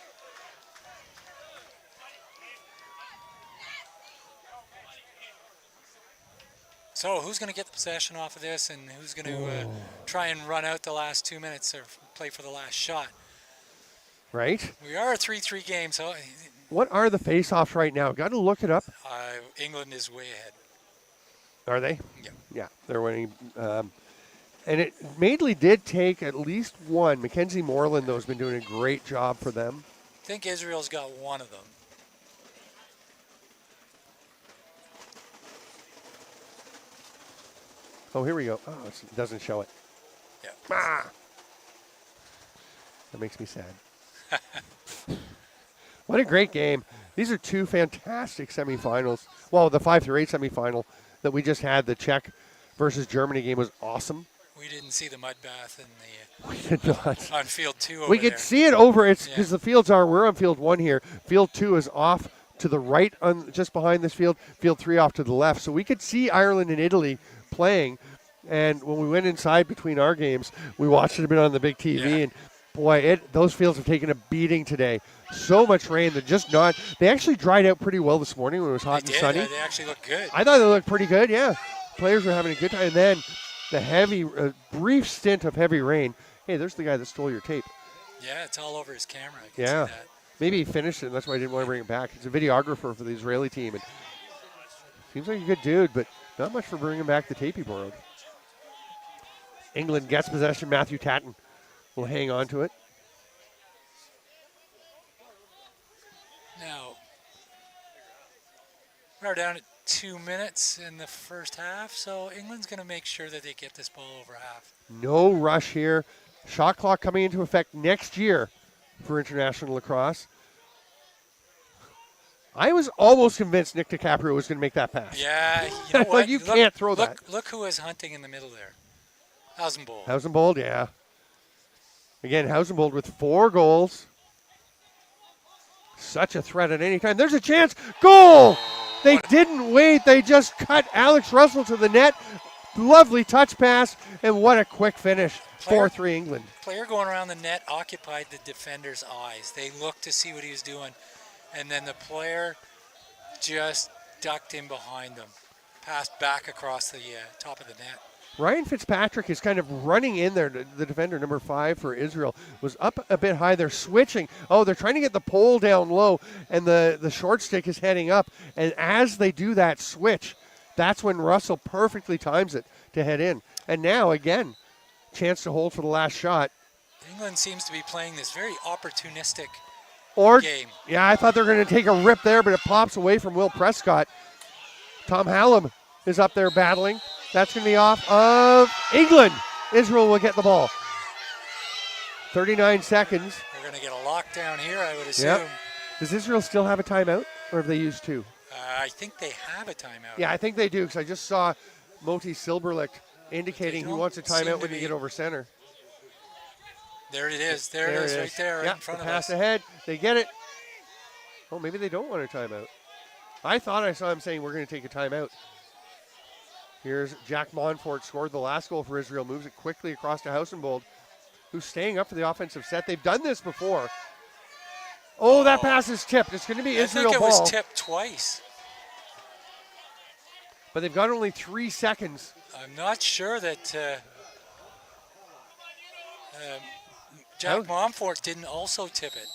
So who's going to get the possession off of this, and who's going to try and run out the last 2 minutes or play for the last shot? Right? We are a 3-3 game, so... What are the face-offs right now? Got to look it up. England is way ahead. Are they? Yeah. Yeah, they're winning. And Madeley did take at least one. Mackenzie Moreland, though, has been doing a great job for them. I think Israel's got one of them. Oh, here we go. Oh, it doesn't show it. Yeah. Ah! That makes me sad. What a great game. These are two fantastic semifinals. Well, the 5-8 semifinal that we just had, the Czech versus Germany game, was awesome. We didn't see the mud bath in the We did not. on field 2 over We could there. see it over. It's Yeah. because the fields are. We're on field 1 here. Field 2 is off to the right, on just behind this field. Field 3 off to the left. So we could see Ireland and Italy playing. And when we went inside between our games, we watched it a bit on the big TV. Yeah. And boy, those fields have taken a beating today. So much rain. They're just not. They actually dried out pretty well this morning when it was hot They and did. sunny. They actually look good. I thought they looked pretty good. Yeah, players were having a good time. And then the heavy, brief stint of heavy rain. Hey, there's the guy that stole your tape. Yeah, it's all over his camera. I can Yeah. see that. Maybe he finished it, and that's why I didn't want to bring it back. He's a videographer for the Israeli team, and seems like a good dude, but not much for bringing back the tape he borrowed. England gets possession. Matthew Tatton will hang on to it. Now, we're down at 2 minutes in the first half, so England's going to make sure that they get this ball over half. No rush here. Shot clock coming into effect next year for international lacrosse. I was almost convinced Nick DiCaprio was going to make that pass. Yeah, you know what? You can't throw that. Look who is hunting in the middle there. Hausenbold. Hausenbold, yeah. Again, Hausenbold with 4 goals. Such a threat at any time. There's a chance. Goal! They didn't wait. They just cut Alex Russell to the net. Lovely touch pass, and what a quick finish. 4-3 England. Player going around the net occupied the defender's eyes. They looked to see what he was doing, and then the player just ducked in behind them. Passed back across the top of the net. Ryan Fitzpatrick is kind of running in there. The defender, number 5 for Israel, was up a bit high. They're switching. Oh, they're trying to get the pole down low, and the short stick is heading up. And as they do that switch, that's when Russell perfectly times it to head in. And now, again, chance to hold for the last shot. England seems to be playing this very opportunistic game. Yeah, I thought they were going to take a rip there, but it pops away from Will Prescott. Tom Hallam is up there battling. That's going to be off of England. Israel will get the ball. 39 seconds. They're going to get a lockdown here, I would assume. Yep. Does Israel still have a timeout, or have they used 2? I think they have a timeout. Yeah, I think they do, because I just saw Moti Silberlicht indicating he wants a timeout when you get over center. There it is. There it is, right there in front of us. Pass ahead. They get it. Oh, maybe they don't want a timeout. I thought I saw him saying we're going to take a timeout. Here's Jack Monfort, scored the last goal for Israel, moves it quickly across to Hausenbold, who's staying up for the offensive set. They've done this before. Oh, that pass is tipped. It's going to be Israel ball. I think it was tipped twice. But they've got only 3 seconds. I'm not sure that Jack Monfort didn't also tip it.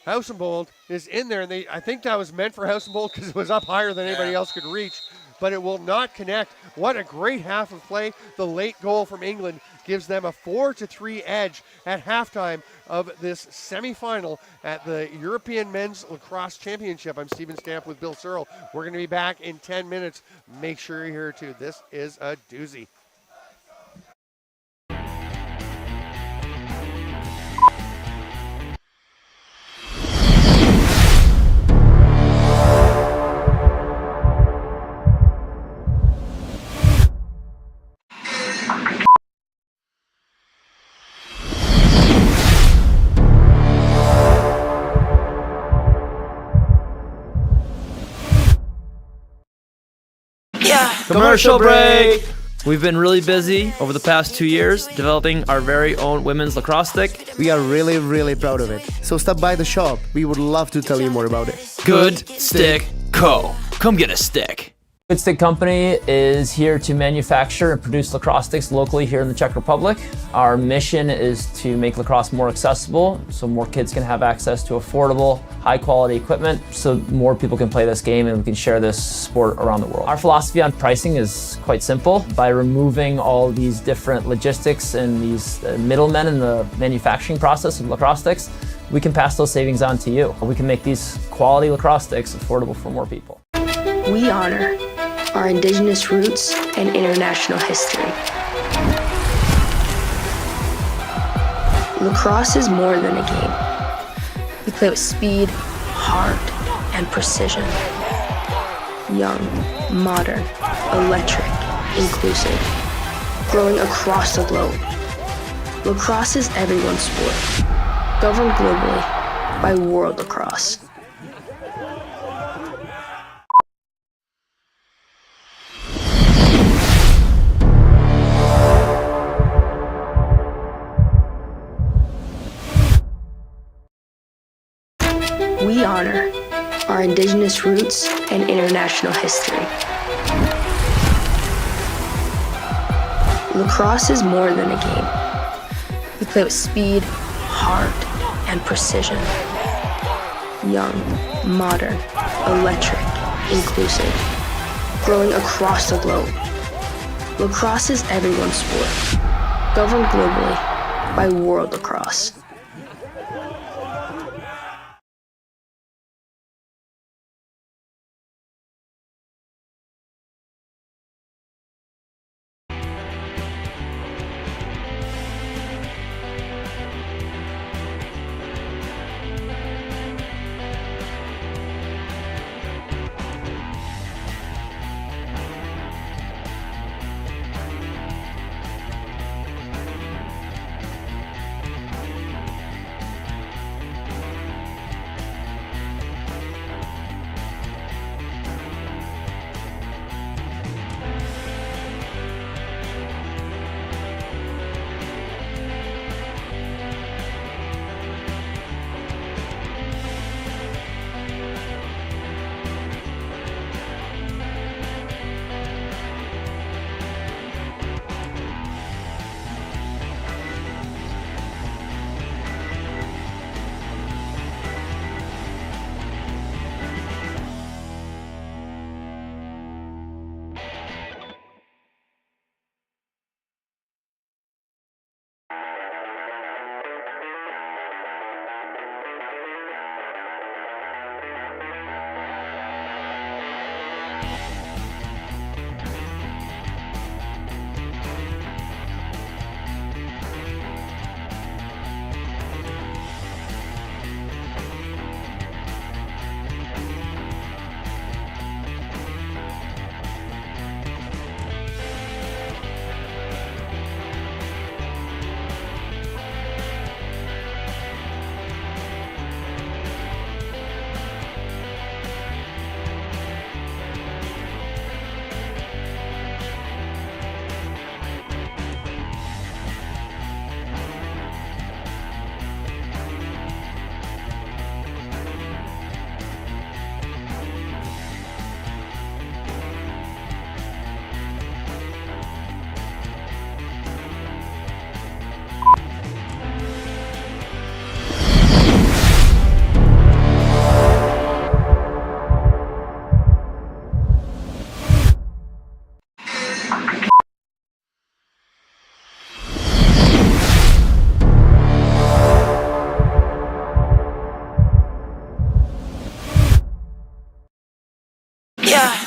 Hausenbold is in there, and I think that was meant for Hausenbold because it was up higher than anybody else could reach, but it will not connect. What a great half of play. The late goal from England gives them a 4-3 edge at halftime of this semifinal at the European Men's Lacrosse Championship. I'm Stephen Stamp with Bill Searle. We're going to be back in 10 minutes. Make sure you're here too. This is a doozy. Commercial break! We've been really busy over the past 2 years developing our very own women's lacrosse stick. We are really, really proud of it. So stop by the shop. We would love to tell you more about it. Good Stick Co. Come get a stick. Good Stick Company is here to manufacture and produce lacrosse sticks locally here in the Czech Republic. Our mission is to make lacrosse more accessible so more kids can have access to affordable, high quality equipment so more people can play this game and we can share this sport around the world. Our philosophy on pricing is quite simple. By removing all these different logistics and these middlemen in the manufacturing process of lacrosse sticks, we can pass those savings on to you. We can make these quality lacrosse sticks affordable for more people. We honor our indigenous roots, and international history. Lacrosse is more than a game. We play with speed, heart, and precision. Young, modern, electric, inclusive, growing across the globe. Lacrosse is everyone's sport, governed globally by World Lacrosse. We honor our indigenous roots and international history. Lacrosse is more than a game. We play with speed, heart, and precision. Young, modern, electric, inclusive, growing across the globe. Lacrosse is everyone's sport, governed globally by World Lacrosse.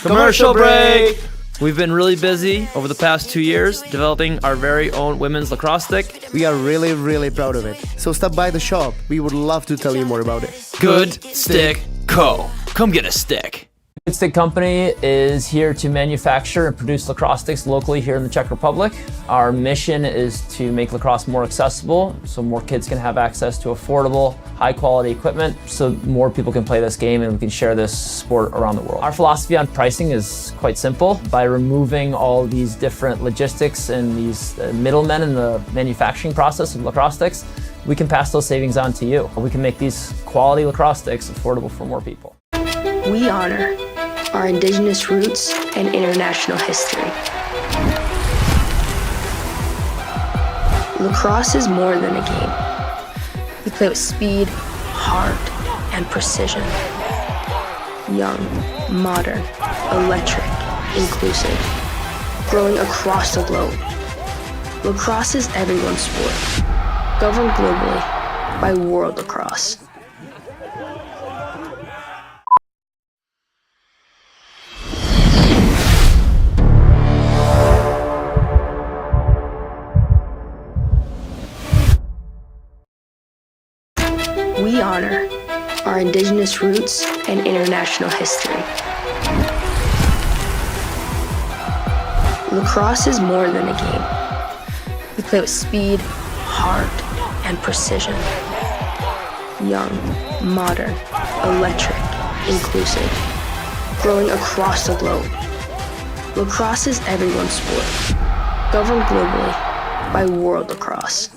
Commercial break! We've been really busy over the past 2 years developing our very own women's lacrosse stick. We are really proud of it. So stop by the shop. We would love to tell you more about it. Good Stick Co. Come get a stick. Good Stick Company is here to manufacture and produce lacrosse sticks locally here in the Czech Republic. Our mission is to make lacrosse more accessible so more kids can have access to affordable, high-quality equipment so more people can play this game and we can share this sport around the world. Our philosophy on pricing is quite simple. By removing all these different logistics and these middlemen in the manufacturing process of lacrosse sticks, we can pass those savings on to you. We can make these quality lacrosse sticks affordable for more people. We honor our indigenous roots and international history. Lacrosse is more than a game. We play with speed, heart, and precision. Young, modern, electric, inclusive, growing across the globe. Lacrosse is everyone's sport, governed globally by World Lacrosse. honor our indigenous roots and international history. Lacrosse is more than a game. We play with speed, heart, and precision. Young, modern, electric, inclusive, growing across the globe. Lacrosse is everyone's sport, governed globally by World Lacrosse.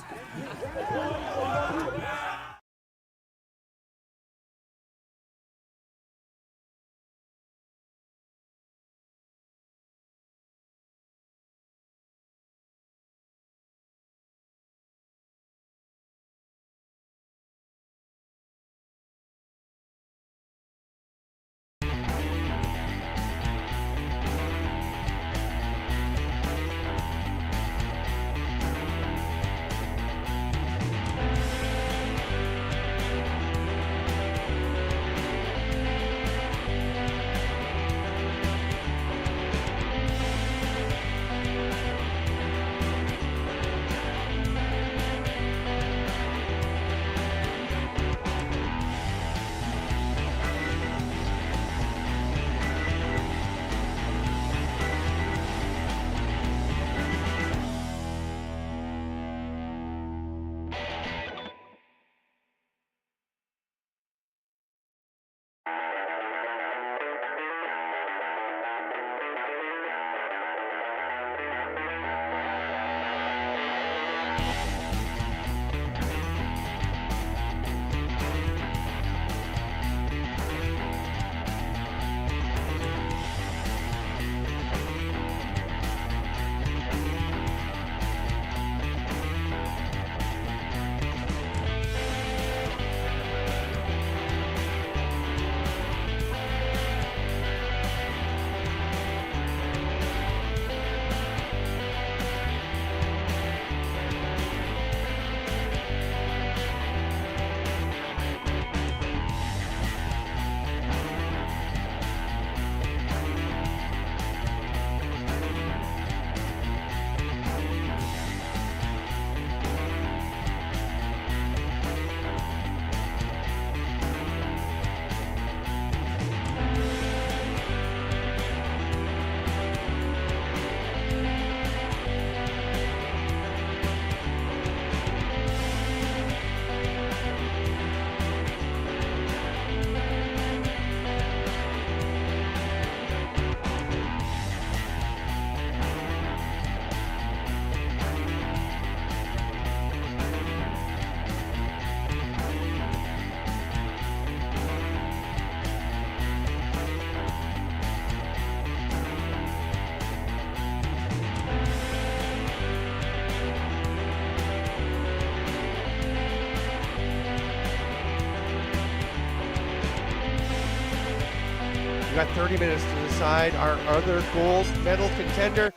We've got 30 minutes to decide our other gold medal contender.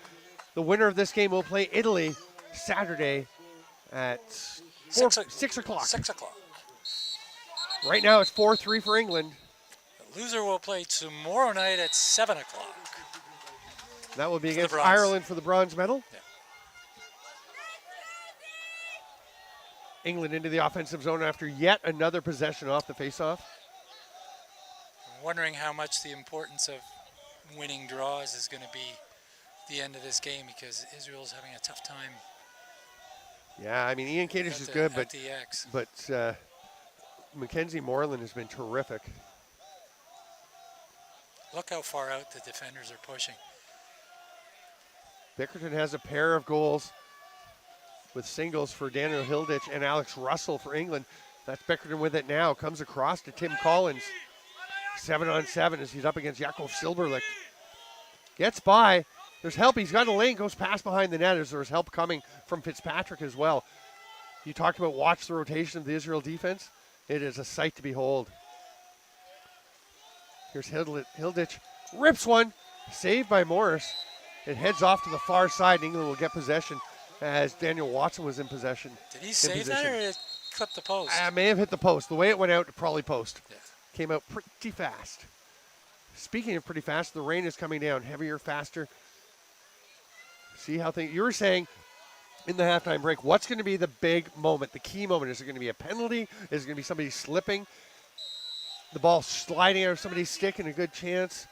The winner of this game will play Italy Saturday at 6 o'clock. 6 o'clock. Right now it's 4-3 for England. The loser will play tomorrow night at 7 o'clock. That will be For the against bronze. Ireland for the bronze medal. Yeah. England into the offensive zone after yet another possession off the faceoff. I'm wondering how much the importance of winning draws is going to be the end of this game, because Israel's having a tough time. Yeah, I mean, Ian Kadish is good, at the X. but Mackenzie Moreland has been terrific. Look how far out the defenders are pushing. Bickerton has a pair of goals with singles for Daniel Hilditch and Alex Russell for England. That's Bickerton with it now. Comes across to Tim Collins. 7-on-7 as he's up against Jakov Silberlicht. Gets by. There's help. He's got a lane. Goes past behind the net as there's help coming from Fitzpatrick as well. You talked about watch the rotation of the Israel defense. It is a sight to behold. Here's Hilditch. Rips one. Saved by Morris. It heads off to the far side. England will get possession as Daniel Watson was in possession. Did he save that, or did it clip the post? May have hit the post. The way it went out, probably post. Yeah. Came out pretty fast. Speaking of pretty fast, the rain is coming down. Heavier, faster. See how things... You were saying in the halftime break. What's going to be the big moment, the key moment? Is it going to be a penalty? Is it going to be somebody slipping? The ball sliding out of somebody's stick and a good chance?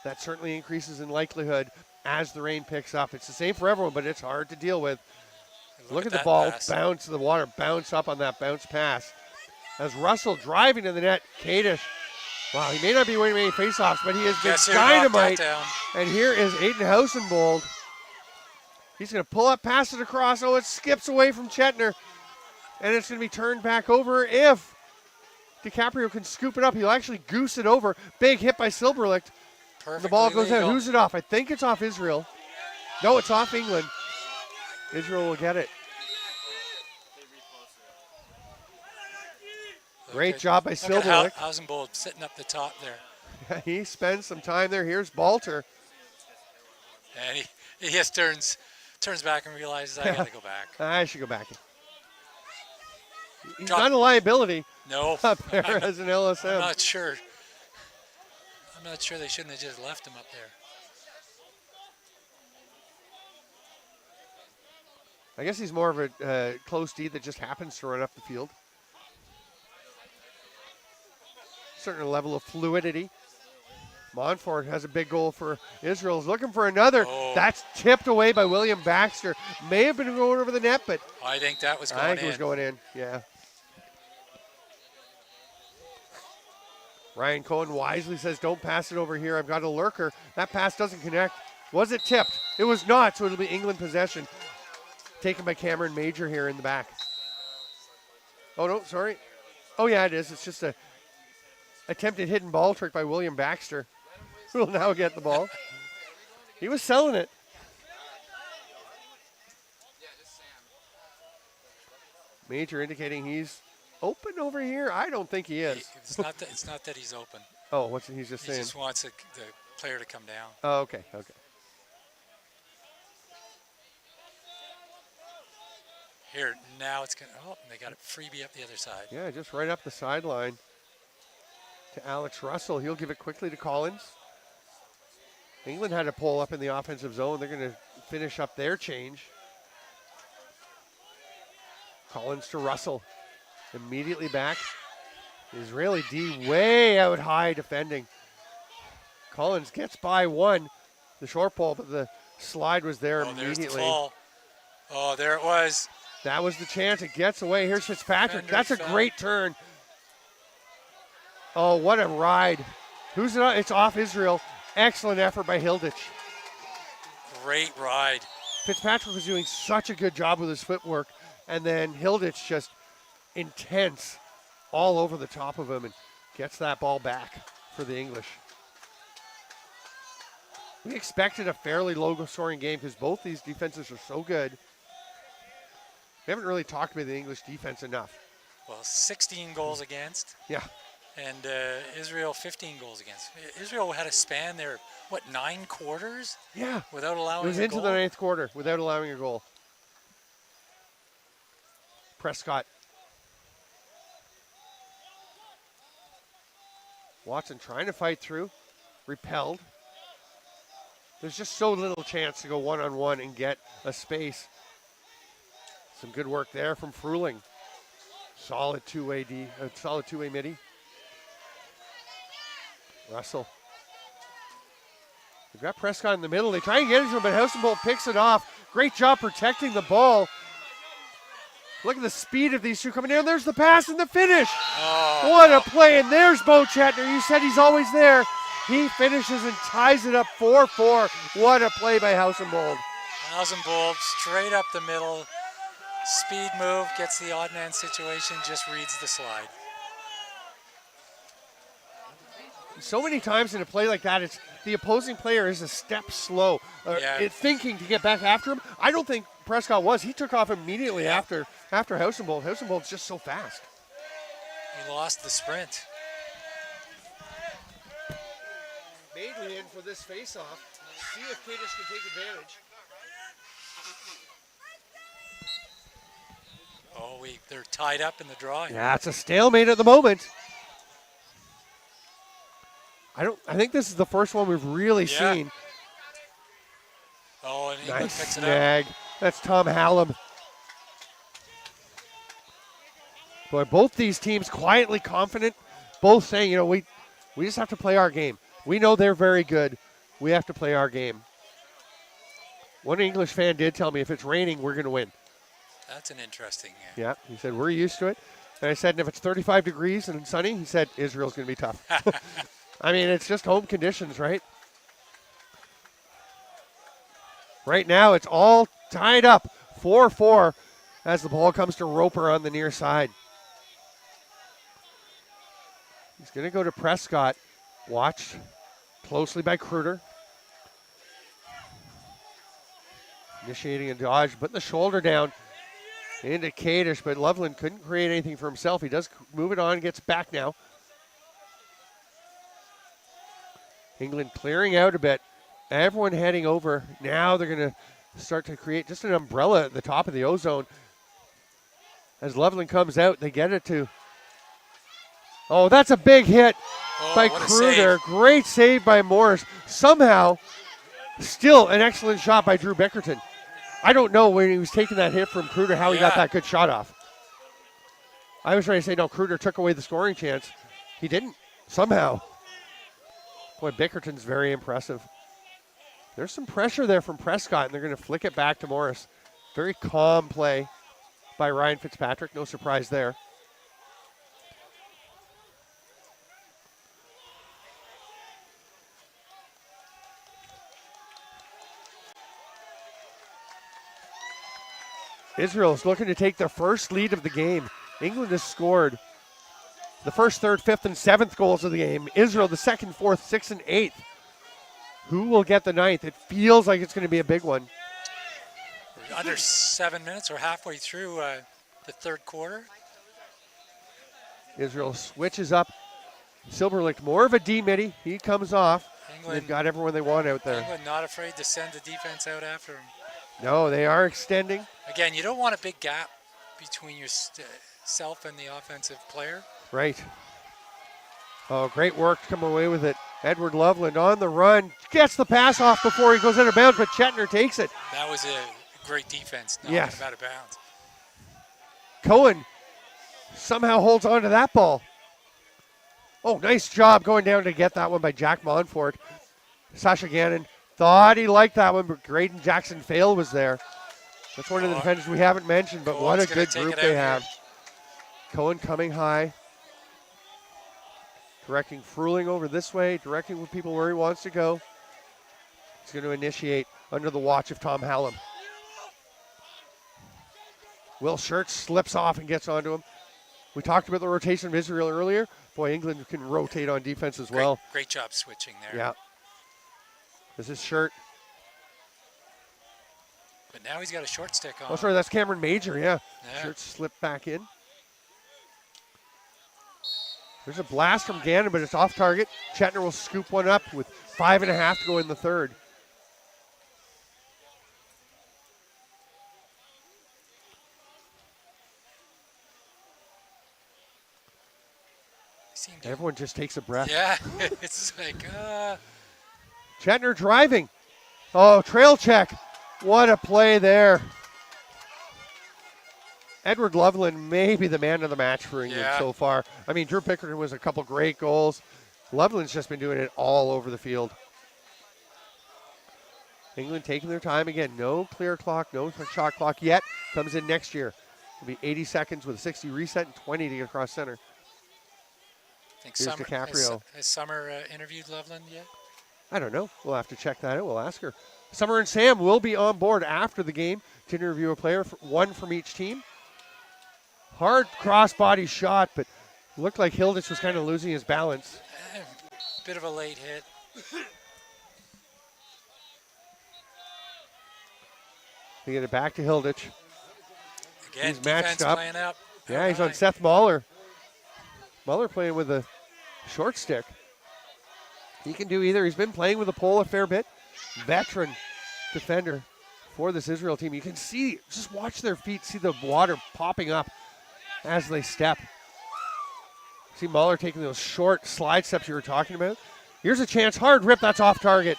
That certainly increases in likelihood as the rain picks up. It's the same for everyone, but it's hard to deal with. Look at the ball bounce to the water, bounce up on that bounce pass. As Russell driving to the net, Kadish. Wow, he may not be winning many faceoffs, but he has been dynamite. And here is Aiden Hausenbold. He's going to pull up, pass it across. Oh, it skips away from Chetner. And it's going to be turned back over if DiCaprio can scoop it up. He'll actually goose it over. Big hit by Silberlicht. The ball goes out. Who's it off? I think it's off Israel. No, it's off England. Israel will get it. Great job by Silberlicht. Hausenbold sitting up the top there. He spends some time there. Here's Balter. And he just turns back and realizes I got to go back. I should go back. He's not a liability. No. Up there as an LSM. I'm not sure. I'm not sure they shouldn't have just left him up there. I guess he's more of a close D that just happens to run up the field. Certain level of fluidity. Montfort has a big goal for Israel. Is looking for another. Oh. That's tipped away by William Baxter. May have been going over the net, but I think that was going in. I think it was going in, yeah. Ryan Cohen wisely says, don't pass it over here. I've got a lurker. That pass doesn't connect. Was it tipped? It was not, so it'll be England possession. Taken by Cameron Major here in the back. Oh, no, sorry. Oh, yeah, it is. It's just a attempted hidden ball trick by William Baxter, who will now get the ball. He was selling it. Major indicating he's open over here. I don't think he is. It's not that he's open. Oh, what's he's just saying? He just wants the player to come down. Oh, okay. Here, now it's going to, oh, they got a freebie up the other side. Yeah, just right up the sideline to Alex Russell. He'll give it quickly to Collins. England had to pull up in the offensive zone. They're going to finish up their change. Collins to Russell. Immediately back. Israeli D way out high defending. Collins gets by one. The short ball, but the slide was there immediately. There's the fall. Oh, there it was. That was the chance. It gets away. Here's Fitzpatrick. That's a great turn. Oh, what a ride. Who's it on? It's off Israel. Excellent effort by Hilditch. Great ride. Fitzpatrick was doing such a good job with his footwork. And then Hilditch just intense all over the top of him and gets that ball back for the English. We expected a fairly low-scoring game because both these defenses are so good. We haven't really talked about the English defense enough. Well, 16 goals against. Yeah. And Israel 15 goals against. Israel had a span there, 9 quarters? Yeah. Without allowing a goal? It was into the ninth quarter without allowing a goal. Prescott. Watson trying to fight through. Repelled. There's just so little chance to go one-on-one and get a space. Some good work there from Fruling. Solid two-way midi. Russell. They've got Prescott in the middle. They try and get it to him, but Hausenbold picks it off. Great job protecting the ball. Look at the speed of these two coming down. There's the pass and the finish. Oh. What a play. And there's Bo Chetner. You said he's always there. He finishes and ties it up 4-4. What a play by Hausenbold. Hausenbold straight up the middle. Speed move, gets the odd man situation, just reads the slide. So many times in a play like that, it's the opposing player is a step slow, thinking to get back after him. I don't think Prescott was. He took off immediately after Hausenbold. Hausenbold's just so fast. He lost the sprint. Madeley in for this face-off. See if Kadish can take advantage. Oh, they're tied up in the draw. Yeah, it's a stalemate at the moment. I think this is the first one we've really seen. Oh, and England nice picks it snag. up. That's Tom Hallam. Boy, both these teams quietly confident, both saying, we just have to play our game. We know they're very good. We have to play our game. One English fan did tell me if it's raining, we're going to win. That's an interesting. Yeah, he said, we're used to it. And I said, and if it's 35 degrees and sunny, he said, Israel's going to be tough. I mean, it's just home conditions, right? Right now, it's all tied up, 4-4, as the ball comes to Roper on the near side. He's going to go to Prescott, watched closely by Kruder. Initiating a dodge, putting the shoulder down into Kadish, but Loveland couldn't create anything for himself. He does move it on, gets back now. England clearing out a bit. Everyone heading over. Now they're going to start to create just an umbrella at the top of the O-zone. As Loveland comes out, they get it to... Oh, that's a big hit by Kruder. Great save by Morris. Somehow, still an excellent shot by Drew Bickerton. I don't know when he was taking that hit from Kruder how he got that good shot off. I was trying to say, no, Kruder took away the scoring chance. He didn't, somehow. Boy, Bickerton's very impressive. There's some pressure there from Prescott, and they're going to flick it back to Morris. Very calm play by Ryan Fitzpatrick. No surprise there. Israel is looking to take their first lead of the game. England has scored the first, third, fifth, and seventh goals of the game. Israel the second, fourth, sixth, and eighth. Who will get the ninth? It feels like it's going to be a big one. We're under 7 minutes or halfway through the third quarter. Israel switches up. Silberlicht, more of a D-midi. He comes off. They've got everyone they want out there. England not afraid to send the defense out after him. No, they are extending. Again, you don't want a big gap between yourself and the offensive player. Right. Oh, great work to come away with it. Edward Loveland on the run. Gets the pass off before he goes out of bounds, but Chetner takes it. That was a great defense. Yes. Out of bounds. Cohen somehow holds on to that ball. Oh, nice job going down to get that one by Jack Monfort. Sasha Gannon thought he liked that one, but Graydon Jackson Fail was there. That's one of the defenders we haven't mentioned, but what a good group they have. Cohen coming high. Directing Fruling over this way, directing people where he wants to go. He's going to initiate under the watch of Tom Hallam. Will Schurz slips off and gets onto him. We talked about the rotation of Israel earlier. Boy, England can rotate on defense as well. Great job switching there. Yeah. This is Shirt. But now he's got a short stick on. Oh, sorry, that's Cameron Major, yeah. Shirt slipped back in. There's a blast from Gannon, but it's off target. Chetner will scoop one up with 5.5 to go in the third. Everyone just takes a breath. Yeah, it's like, Chetner driving. Oh, trail check. What a play there. Edward Loveland may be the man of the match for England so far. I mean, Drew Bickerton was a couple great goals. Loveland's just been doing it all over the field. England taking their time again. No clear clock, no shot clock yet. Comes in next year. It'll be 80 seconds with a 60 reset and 20 to get across center. Here's DiCaprio. Has Summer interviewed Loveland yet? I don't know. We'll have to check that out. We'll ask her. Summer and Sam will be on board after the game to interview a player, one from each team. Hard cross-body shot, but looked like Hilditch was kind of losing his balance. Bit of a late hit. They get it back to Hilditch. Again, he's matched up. Playing up. Yeah, he's on Seth Mahler. Mahler playing with a short stick. He can do either. He's been playing with a pole a fair bit. Veteran defender for this Israel team. You can see, just watch their feet, see the water popping up as they step. See Mahler taking those short slide steps you were talking about. Here's a chance, hard rip, that's off target.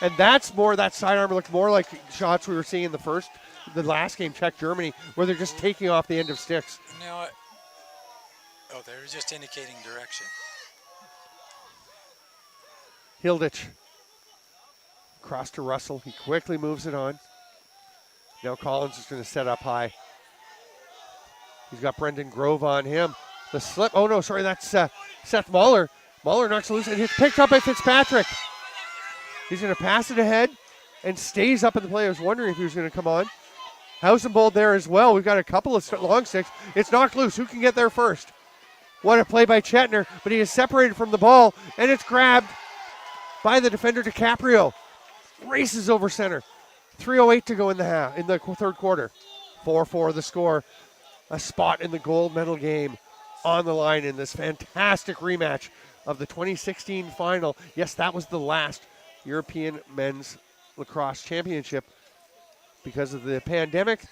And that's more, that sidearm looked more like shots we were seeing in the first the last game, Czech Germany, where they're just taking off the end of sticks. No, oh, they're just indicating direction. Hilditch. Cross to Russell. He quickly moves it on. Now Collins is going to set up high. He's got Brendan Grove on him. The slip. Oh, no, sorry. That's Seth Mahler. Mahler knocks it loose, and it's picked up by Fitzpatrick. He's going to pass it ahead and stays up in the play. I was wondering if he was going to come on. Hausenbold there as well. We've got a couple of long sticks. It's knocked loose. Who can get there first? What a play by Chetner, but he is separated from the ball, and it's grabbed by the defender DiCaprio. Races over center. 3:08 to go in the third quarter. 4-4 the score. A spot in the gold medal game on the line in this fantastic rematch of the 2016 final. Yes, that was the last European Men's Lacrosse Championship because of the pandemic.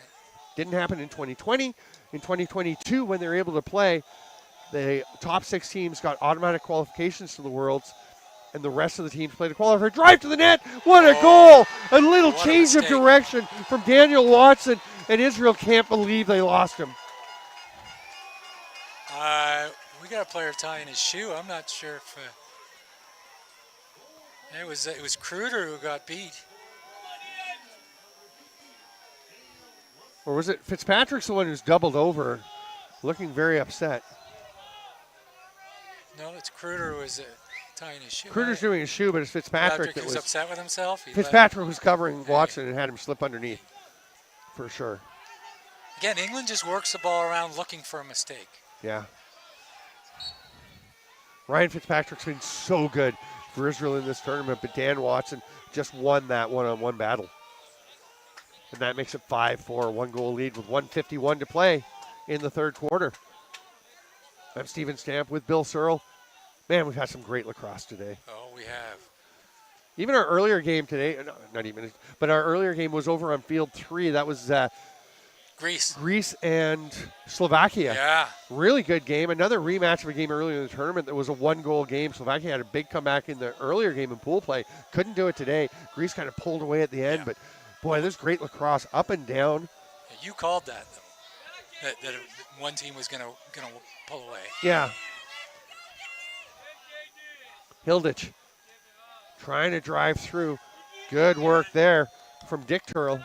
Didn't happen in 2020. In 2022, when they were able to play, the top 6 teams got automatic qualifications to the Worlds, and the rest of the teams played a qualifier. Drive to the net. What a goal! A little change of direction from Daniel Watson, and Israel can't believe they lost him. We got a player tying his shoe. I'm not sure if it was Kruder who got beat. Or was it Fitzpatrick's the one who's doubled over, looking very upset? No, it's Kruder who was tying his shoe. Kruder's doing his shoe, but it's Fitzpatrick that was upset with himself. Fitzpatrick was covering Watson and had him slip underneath, for sure. Again, England just works the ball around looking for a mistake. Yeah. Ryan Fitzpatrick's been so good for Israel in this tournament, but Dan Watson just won that one-on-one battle. And that makes it 5-4, 1-goal lead with 1:51 to play in the third quarter. I'm Steven Stamp with Bill Searle. Man, we've had some great lacrosse today. Oh, we have. Even our earlier game today, not even, but our earlier game was over on field 3. That was Greece and Slovakia. Yeah. Really good game. Another rematch of a game earlier in the tournament that was a 1-goal game. Slovakia had a big comeback in the earlier game in pool play. Couldn't do it today. Greece kind of pulled away at the end, but boy, there's great lacrosse up and down. Yeah, you called that, though, that one team was gonna pull away. Yeah. Hilditch trying to drive through. Good work there from Dick Turl.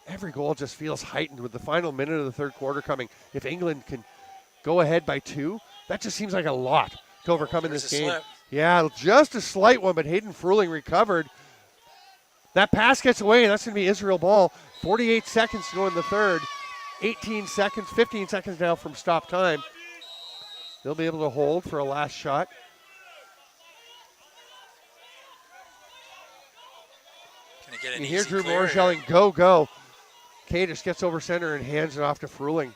Every goal just feels heightened with the final minute of the third quarter coming. If England can go ahead by 2, that just seems like a lot to overcome in this game. Slip. Yeah, just a slight one, but Hayden Fruling recovered. That pass gets away, and that's going to be Israel ball. 48 seconds to go in the third. 15 seconds now from stop time. They'll be able to hold for a last shot. Can get an you hear easy Drew clear Moore yelling, go, go. Kay just gets over center and hands it off to Fruling.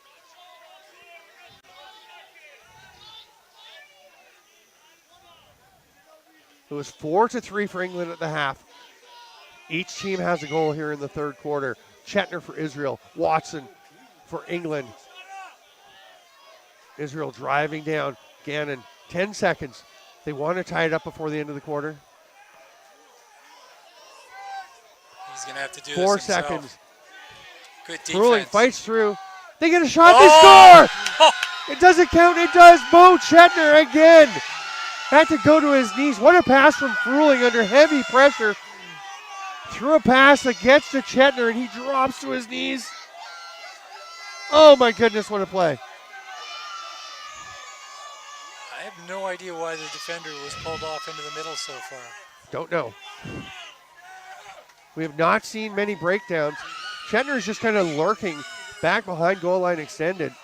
It was 4-3 for England at the half. Each team has a goal here in the third quarter. Chetner for Israel. Watson for England. Israel driving down. Gannon, 10 seconds. They want to tie it up before the end of the quarter. He's going to have to do 4 this himself. seconds. Good Fruling defense. fights through. They get a shot. They score! It doesn't count. It does. Bo Chetner again. Had to go to his knees. What a pass from Fruling under heavy pressure. Threw a pass that gets to Chetner, and he drops to his knees. Oh, my goodness, what a play. I have no idea why the defender was pulled off into the middle so far. Don't know. We have not seen many breakdowns. Chetner is just kind of lurking back behind goal line extended.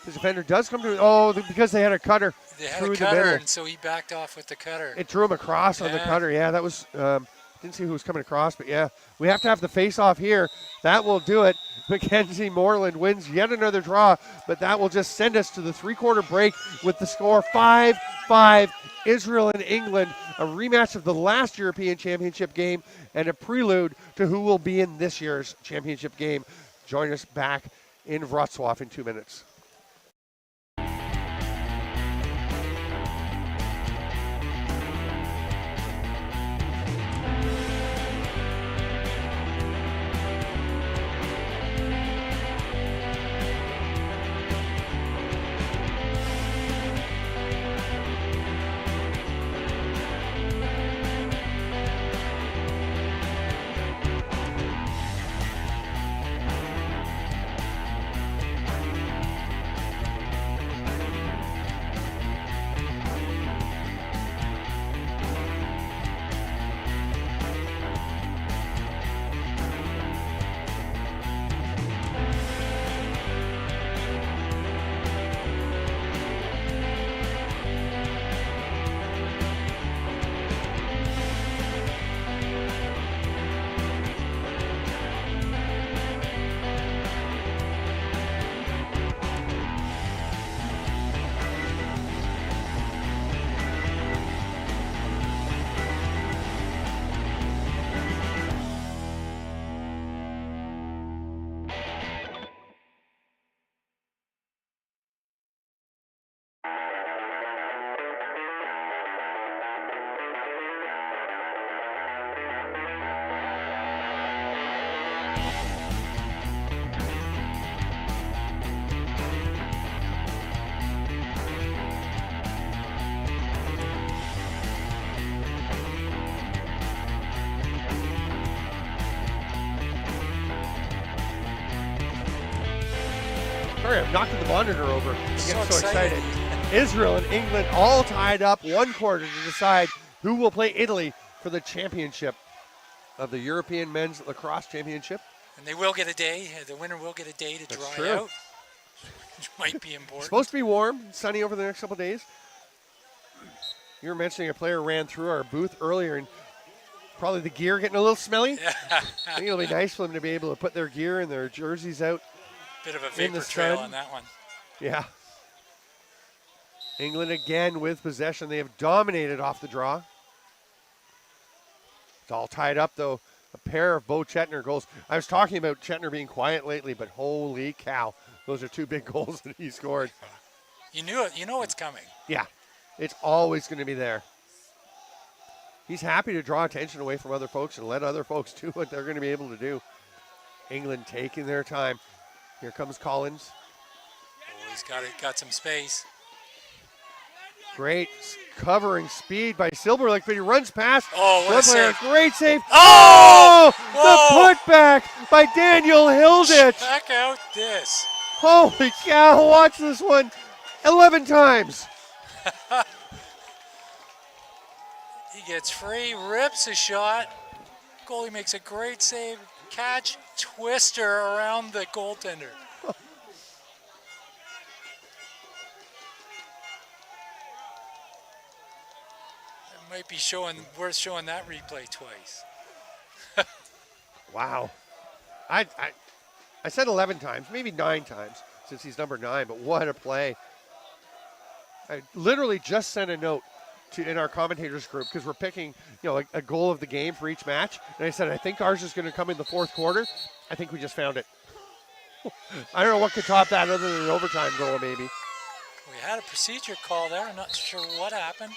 The defender does come to, because they had a cutter through the middle. And so he backed off with the cutter. It drew him across on the cutter. Yeah, that was, didn't see who was coming across, but yeah. We have to have the face-off here. That will do it. Mackenzie Moreland wins yet another draw, but that will just send us to the three-quarter break with the score 5-5, Israel and England, a rematch of the last European Championship game and a prelude to who will be in this year's championship game. Join us back in Wrocław in 2 minutes. Sorry, I'm knocking the monitor over. I'm getting so excited. excited. Israel and England all tied up 1 quarter to decide who will play Italy for the championship of the European Men's Lacrosse Championship. And they will get a day. The winner will get a day to dry true. out, which might be important. It's supposed to be warm, sunny over the next couple days. You were mentioning a player ran through our booth earlier, and probably the gear getting a little smelly. I think it'll be nice for them to be able to put their gear and their jerseys out. Bit of a in the vapor trail sun. on that one. Yeah. England again with possession. They have dominated off the draw. It's all tied up, though. A pair of Bo Chetner goals. I was talking about Chetner being quiet lately, but holy cow. Those are 2 big goals that he scored. You knew it. You know it's coming. Yeah. It's always going to be there. He's happy to draw attention away from other folks and let other folks do what they're going to be able to do. England taking their time. Here comes Collins. Oh, he's got some space. Great covering speed by Silberlich, but he runs past. Oh, what a player. save. Great save. Oh! The putback by Daniel Hilditch. Check out this. Holy cow, watch this one 11 times. He gets free, rips a shot. Goalie makes a great save. Catch, twister around the goaltender. It might be worth showing that replay twice. Wow. I said 11 times, maybe 9 times since he's number 9, but what a play. I literally just sent a note in our commentators group because we're picking, a goal of the game for each match. And I said, I think ours is going to come in the 4th quarter. I think we just found it. I don't know what could top that other than an overtime goal, maybe. We had a procedure call there. I'm not sure what happened.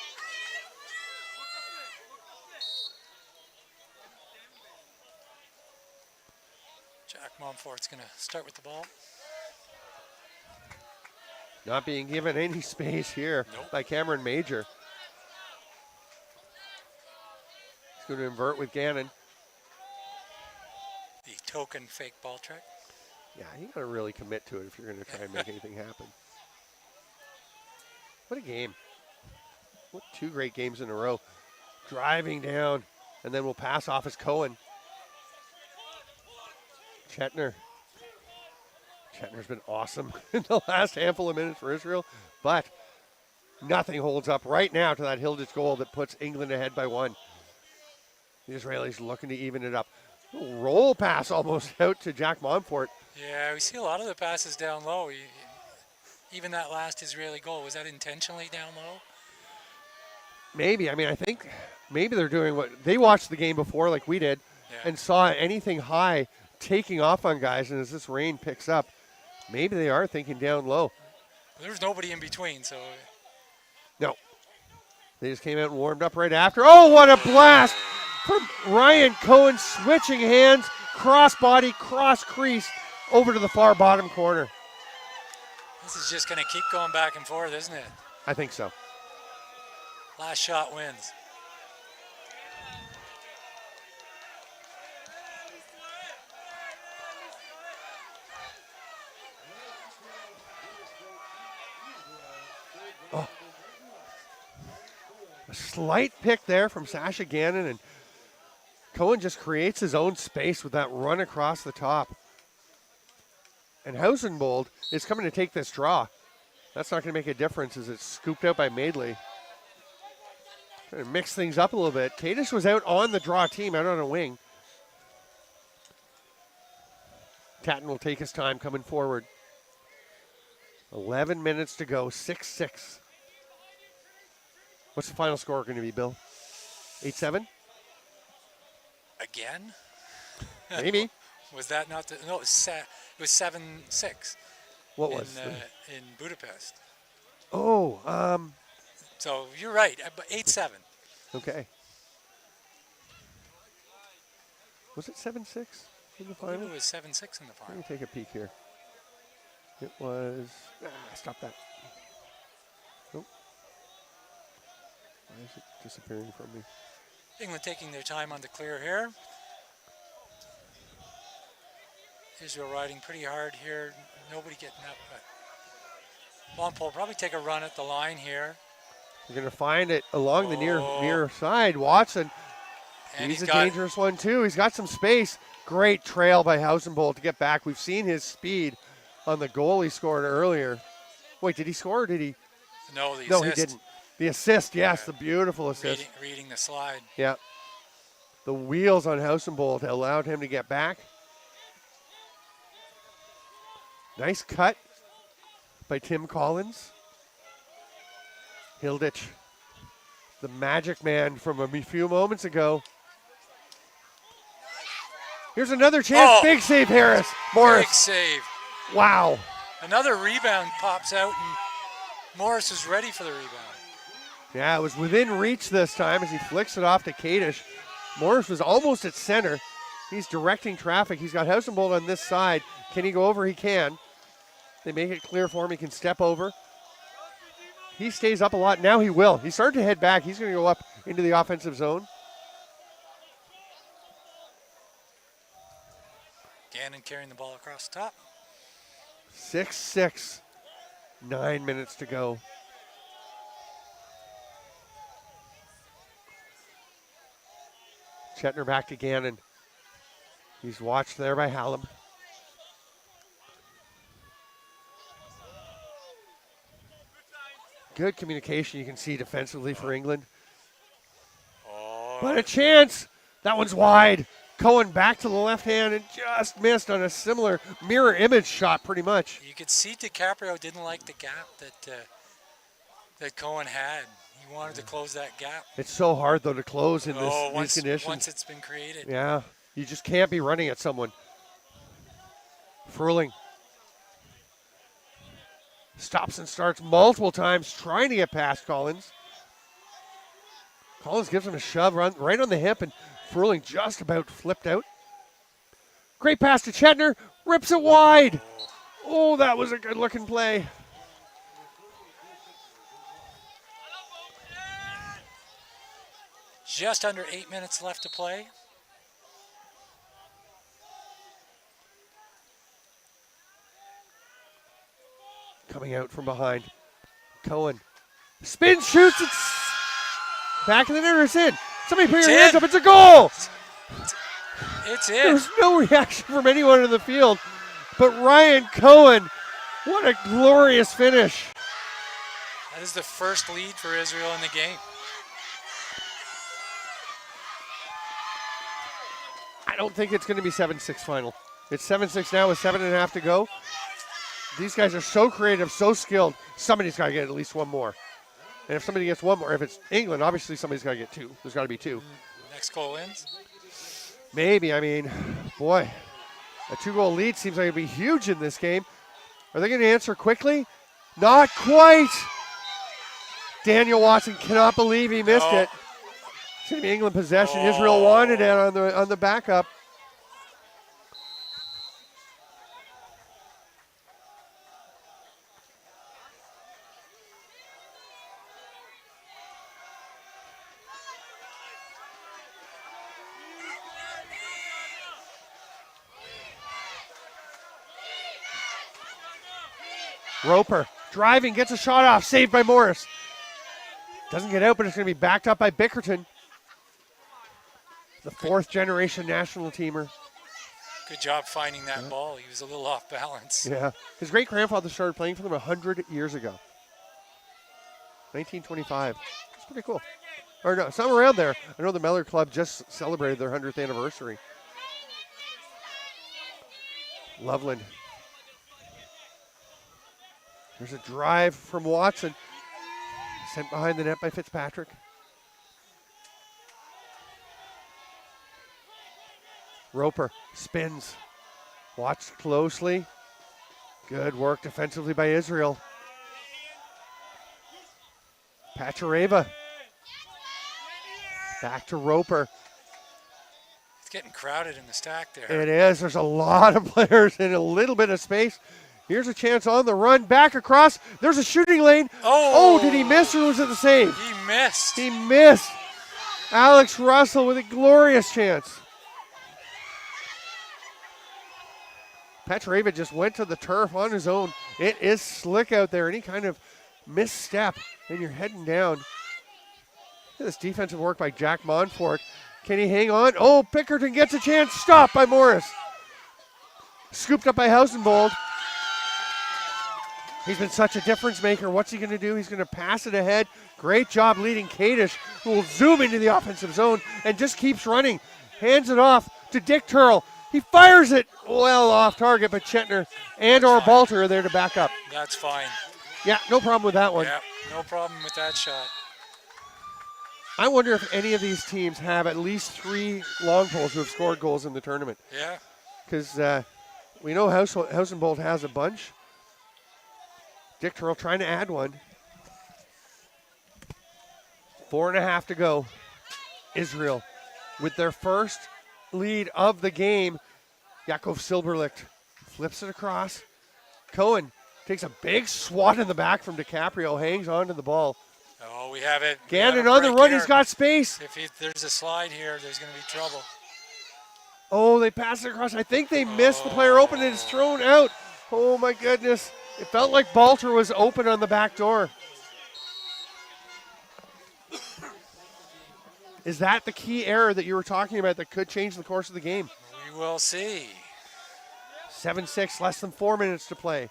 Jack Montfort's going to start with the ball. Not being given any space here by Cameron Major. He's going to invert with Gannon. The token fake ball trick. Yeah, you got to really commit to it if you're going to try and make anything happen. What a game. What 2 great games in a row. Driving down, and then we'll pass off as Cohen. Chetner's been awesome in the last handful of minutes for Israel, but nothing holds up right now to that Hilditch goal that puts England ahead by 1. The Israelis looking to even it up. Little roll pass almost out to Jack Montfort. Yeah, we see a lot of the passes down low. Even that last Israeli goal, was that intentionally down low? Maybe. I mean, I think maybe they're doing what they watched the game before like we did and saw anything high taking off on guys, and as this rain picks up, maybe they are thinking down low. There's nobody in between, so. No. They just came out and warmed up right after. Oh, what a blast from Ryan Cohen, switching hands, cross body, cross crease, over to the far bottom corner. This is just going to keep going back and forth, isn't it? I think so. Last shot wins. Oh. A slight pick there from Sasha Gannon, and Cohen just creates his own space with that run across the top. And Hausenbold is coming to take this draw. That's not going to make a difference as it's scooped out by Madeley. Trying to mix things up a little bit. Kadish was out on the draw team, out on a wing. Tatton will take his time coming forward. 11 minutes to go, 6-6. What's the final score going to be, Bill? 8-7? Again? Maybe. Was that not the, no, it was 7-6. What was? In Budapest. Oh, So you're right, but 8-7. okay. Was it 7-6 in the I final? believe it was 7-6 in the Let final. me take a peek here. It was. Stop that. Nope. Why is it disappearing from me? England taking their time on the clear here. Israel riding pretty hard here. Nobody getting up. But Longpole probably take a run at the line here. You're going to find it along the near side. Watson, And he's a dangerous one too. He's got some space. Great trail by Hausenbold to get back. We've seen his speed on the goal he scored earlier. Wait, did he score or did he? No, the No, assist. he didn't. The assist, yes, the beautiful assist. Reading the slide. Yeah. The wheels on Hausenbold allowed him to get back. Nice cut by Tim Collins. Hilditch, the magic man from a few moments ago. Here's another chance. Oh, big save, Harris. Morris. Big save. Wow. Another rebound pops out, and Morris is ready for the rebound. Yeah, it was within reach this time as he flicks it off to Kadish. Morris was almost at center. He's directing traffic. He's got Hausenbold on this side. Can he go over? He can. They make it clear for him. He can step over. He stays up a lot. Now he will. He's starting to head back. He's going to go up into the offensive zone. Gannon carrying the ball across the top. 6-6. 9 minutes to go. Chetner back to Gannon. He's watched there by Hallam. Good communication you can see defensively for England. Oh. But a chance. That one's wide. Cohen back to the left hand and just missed on a similar mirror image shot pretty much. You could see DiCaprio didn't like the gap that Cohen had. He wanted to close that gap. It's so hard, though, to close in these conditions. Once it's been created. Yeah, you just can't be running at someone. Furling stops and starts multiple times trying to get past Collins. Collins gives him a shove right on the hip, and Furling just about flipped out. Great pass to Chetner, rips it wide. Oh, that was a good-looking play. Just under 8 minutes left to play. Coming out from behind. Cohen. Spin, shoots, it's back in the net, it's in. Somebody put your hands up, it's a goal! It's in. There was no reaction from anyone in the field, but Ryan Cohen, what a glorious finish. That is the first lead for Israel in the game. I don't think it's going to be 7-6 final. It's 7-6 now with 7.5 to go. These guys are so creative, so skilled. Somebody's got to get at least one more. And if somebody gets one more, if it's England, obviously somebody's got to get two. There's got to be two. Next goal wins. Maybe. I mean, boy, a 2-goal lead seems like it'd be huge in this game. Are they going to answer quickly? Not quite. Daniel Watson cannot believe he missed it. It's going to be England possession. Israel wanted it on the backup. Roper driving, gets a shot off, saved by Morris. Doesn't get out, but it's going to be backed up by Bickerton. The fourth generation national teamer. Good job finding that ball. He was a little off balance. Yeah. His great grandfather started playing for them 100 years ago. 1925. It's pretty cool. Or no, somewhere around there. I know the Mellor Club just celebrated their 100th anniversary. Loveland. There's a drive from Watson. Sent behind the net by Fitzpatrick. Roper spins. Watched closely. Good work defensively by Israel. Pachareva. Back to Roper. It's getting crowded in the stack there. It is. There's a lot of players in a little bit of space. Here's a chance on the run. Back across. There's a shooting lane. Oh, did he miss or was it the save? He missed. He missed. Alex Russell with a glorious chance. Petreva just went to the turf on his own. It is slick out there. Any kind of misstep and you're heading down. Look at this defensive work by Jack Montfort. Can he hang on? Oh, Bickerton gets a chance. Stopped by Morris. Scooped up by Hausenbold. He's been such a difference maker. What's he going to do? He's going to pass it ahead. Great job leading Kadish, who will zoom into the offensive zone and just keeps running. Hands it off to Dick Turl. He fires it well off target, but Chetner and or Balter are there to back up. That's fine. Yeah, no problem with that one. Yeah, no problem with that shot. I wonder if any of these teams have at least 3 long poles who have scored goals in the tournament. Yeah. Because we know Hausenbold has a bunch. Dick Turl trying to add one. 4.5 to go. Israel with their first lead of the game. Yakov Silberlicht flips it across. Cohen takes a big swat in the back from DiCaprio, hangs on to the ball. Oh, we have it. Gannon on the run, he's got space. If there's a slide here, there's going to be trouble. Oh, they pass it across. I think they missed the player open and it's thrown out. Oh my goodness. It felt like Balter was open on the back door. Is that the key error that you were talking about that could change the course of the game? We will see. 7-6, less than 4 minutes to play.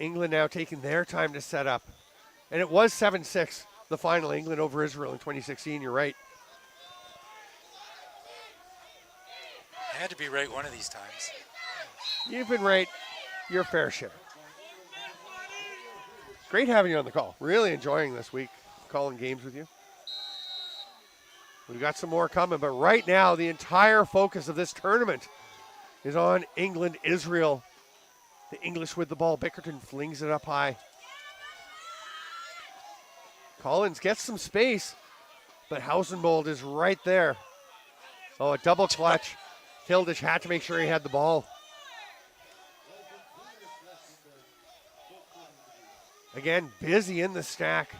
England now taking their time to set up. And it was 7-6, the final, England over Israel in 2016, you're right. I had to be right one of these times. You've been right your fair share. Great having you on the call. Really enjoying this week, calling games with you. We've got some more coming, but right now the entire focus of this tournament is on England, Israel. The English with the ball. Bickerton flings it up high. Collins gets some space, but Hausenbold is right there. Oh, a double clutch. Hildish had to make sure he had the ball. Again, busy in the stack.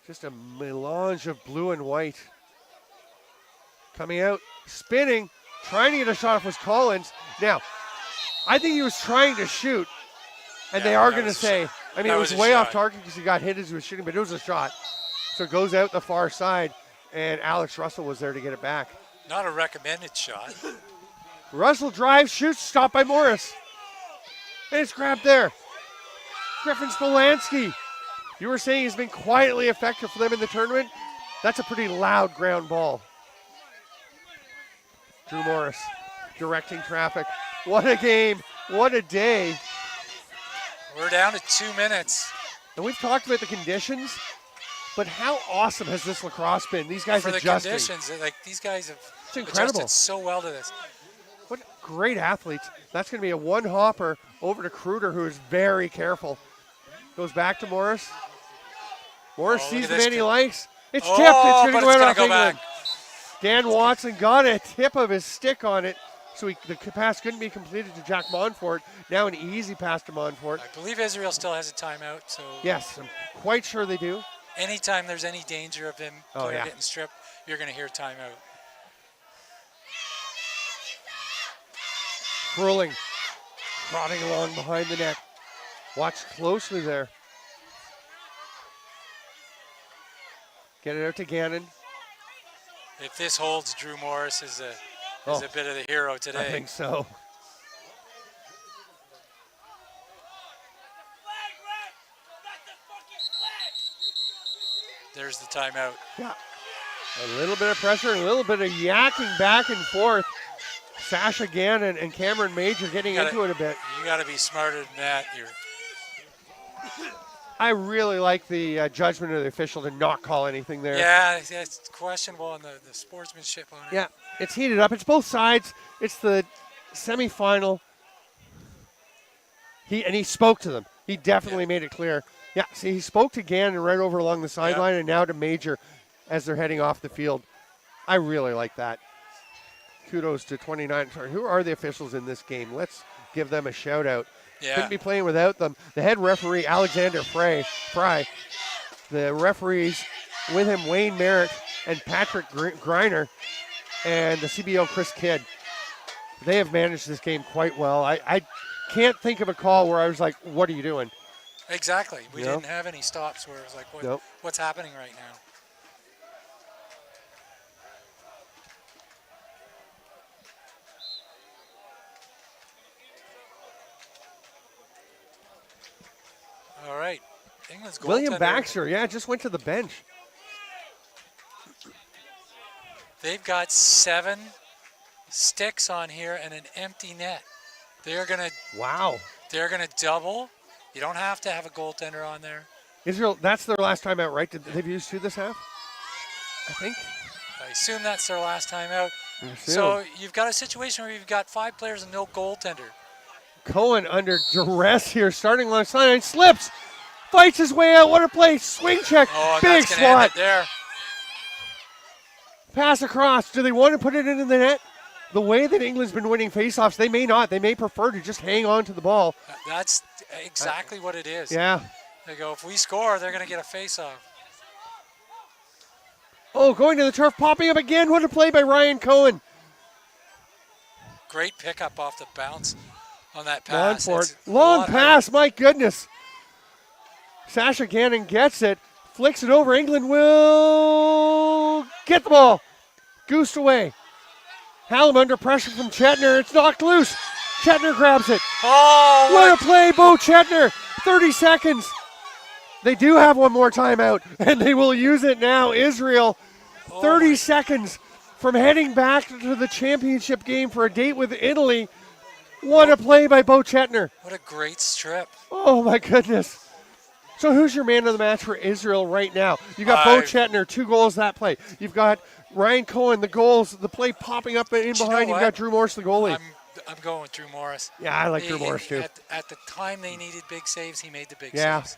Just a melange of blue and white. Coming out, spinning, trying to get a shot off was Collins. Now, I think he was trying to shoot, and they are going to say, I mean, it was way off target because he got hit as he was shooting, but it was a shot. So it goes out the far side, and Alex Russell was there to get it back. Not a recommended shot. Russell drives, shoots, stopped by Morris. And it's grabbed there. Griffin Spolansky. You were saying he's been quietly effective for them in the tournament. That's a pretty loud ground ball. Drew Morris directing traffic. What a game. What a day. We're down to 2 minutes. And we've talked about the conditions, but how awesome has this lacrosse been? These guys for adjusting. The conditions, like these guys have incredible. Adjusted so well to this. What great athletes. That's going to be a one hopper over to Kruder, who is very careful. Goes back to Morris. Morris sees the man he likes. It's tipped. It's going to go out off England. Dan Watson got a tip of his stick on it, so the pass couldn't be completed to Jack Montfort. Now an easy pass to Montfort. I believe Israel still has a timeout. So yes, I'm quite sure they do. Anytime there's any danger of him getting stripped, you're going to hear timeout. Furling, trotting along behind the net. Watch closely there. Get it out to Gannon. If this holds, Drew Morris is a bit of the hero today. I think so. There's the timeout. Yeah. A little bit of pressure and a little bit of yakking back and forth. Sasha Gannon and Cameron Major getting into it a bit. You got to be smarter than that. I really like the judgment of the official to not call anything there. Yeah, it's questionable in the sportsmanship on it. Yeah, it's heated up. It's both sides. It's the semifinal. He spoke to them. He definitely made it clear. Yeah, see, he spoke to Gannon right over along the sideline and now to Major as they're heading off the field. I really like that. Kudos to 29. Sorry, who are the officials in this game? Let's give them a shout out. Yeah. Couldn't be playing without them. The head referee, Alexander Fry. The referees with him, Wayne Merritt and Patrick Griner, and the CBO, Chris Kidd. They have managed this game quite well. I can't think of a call where I was like, what are you doing? Exactly. We Yep. didn't have any stops where it was like, Nope. what's happening right now? All right. England's William goaltender. Baxter, just went to the bench. They've got 7 sticks on here and an empty net. They're gonna Wow. double. You don't have to have a goaltender on there. Israel, that's their last time out, right? They've used 2 this half? I think. I assume that's their last time out. I assume. So you've got a situation where you've got 5 players and no goaltender. Cohen under duress here, starting along the sideline, slips, fights his way out. What a play! Swing check, Oh, big that's gonna end slot, it there. pass across. Do they want to put it into the net? The way that England's been winning faceoffs, they may not. They may prefer to just hang on to the ball. That's exactly what it is. Yeah. They go, if we score, they're going to get a face-off. Oh, going to the turf, popping up again. What a play by Ryan Cohen. Great pickup off the bounce on that pass. Montfort. It's a Long lot pass, my goodness. Sasha Gannon gets it, flicks it over. England will get the ball. Goosed away. Hallam under pressure from Chetner. It's knocked loose. Chetner grabs it. Oh, What a play, Bo Chetner. 30 seconds. They do have one more timeout, and they will use it now. Israel, 30 seconds from heading back to the championship game for a date with Italy. What a play by Bo Chetner. what a great strip. Oh, my goodness. So who's your man of the match for Israel right now? You got Bo Chetner, 2 goals that play. You've got Ryan Cohen, the goals, the play popping up in behind. You've got Drew Morris, the goalie. I'm going with Drew Morris. Yeah, I like Drew Morris too. At the time they needed big saves, he made the big Yeah. saves.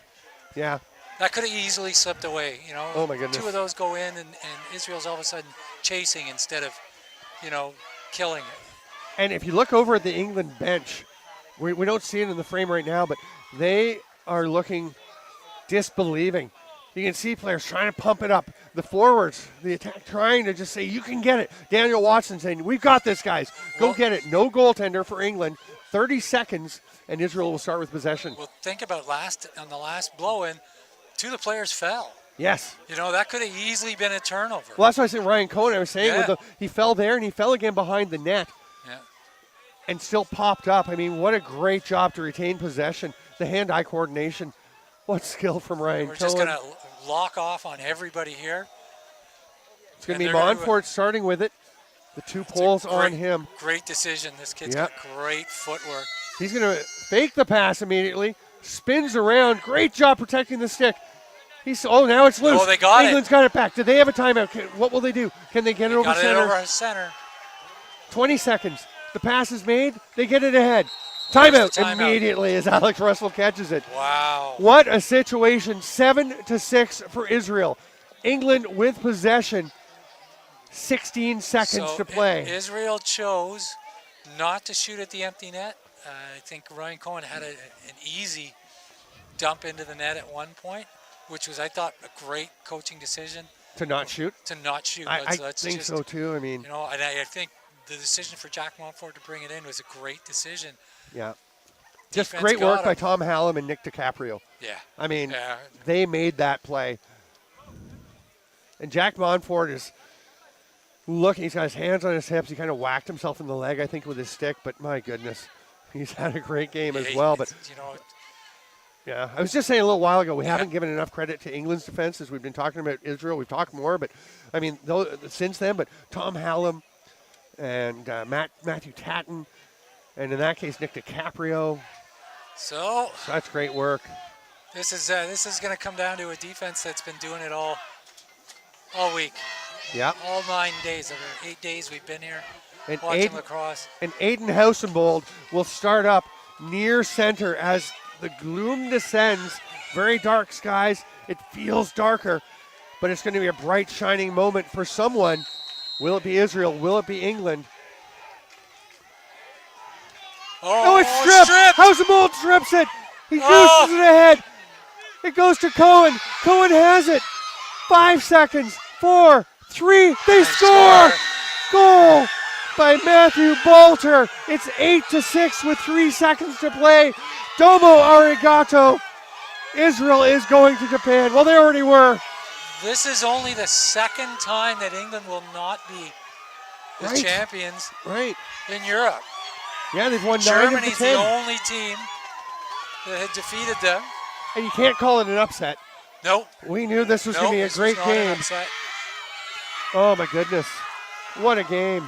Yeah. That could have easily slipped away, you know. Oh, my goodness. 2 of those go in, and Israel's all of a sudden chasing instead of, killing it. And if you look over at the England bench, we don't see it in the frame right now, but they are looking disbelieving. You can see players trying to pump it up. The forwards, the attack, trying to just say, you can get it. Daniel Watson saying, we've got this, guys. Go get it. No goaltender for England. 30 seconds, and Israel will start with possession. Well, think about on the last blow-in, 2 of the players fell. Yes. That could have easily been a turnover. Well, that's why I said Ryan Cohen. I was saying Yeah. he fell there, and he fell again behind the net. Yeah. And still popped up. I mean, what a great job to retain possession. The hand-eye coordination. What skill from Ryan We're Cohen. just going to lock off on everybody here. It's going to be Montfort starting with it. The 2 poles on him. Great decision. This kid's got great footwork. He's going to fake the pass immediately. Spins around. Great job protecting the stick. Now it's loose. Oh, they got England's got it back. Did they have a timeout? What will they do? Can they get it over Got center? it over center. 20 seconds. The pass is made. They get it ahead. Timeout Timeout. immediately as Alex Russell catches it. Wow. What a situation. 7-6 for Israel. England with possession. 16 seconds to play. Israel chose not to shoot at the empty net. I think Ryan Cohen had an easy dump into the net at one point, which was, I thought, a great coaching decision. To not shoot? To not shoot. I think so too. I mean, and I think the decision for Jack Montfort to bring it in was a great decision. Yeah. Just Defense great got work by him. Tom Hallam and Nick DiCaprio. Yeah. I mean, Yeah. they made that play. And Jack Montfort is looking. He's got his hands on his hips. He kind of whacked himself in the leg, I think, with his stick. But my goodness, he's had a great game as well. But yeah, I was just saying a little while ago, we haven't given enough credit to England's defense as we've been talking about Israel. We've talked more, but I mean, since then. But Tom Hallam and Matthew Tatton, and in that case, Nick DiCaprio. So that's great work. This is going to come down to a defense that's been doing it all week. Yeah. All 9 days. Over 8 days we've been here And watching lacrosse. And Aiden Hausenbold will start up near center as the gloom descends. Very dark skies. It feels darker, but it's going to be a bright, shining moment for someone. Will it be Israel? Will it be England? Oh, it's stripped. Hausenbold strips it. He gooses it ahead. It goes to Cohen. Cohen has it. 5 seconds. 4, 3. They score. Goal by Matthew Bolter. It's 8-6 with 3 seconds to play. Domo arigato. Israel is going to Japan. Well, they already were. This is only the second time that England will not be the champions in Europe. Yeah, they've won 9 Germany's of the 10. the only team that had defeated them. And you can't call it an upset. Nope. We knew this was going to be a great game. Oh, my goodness. What a game.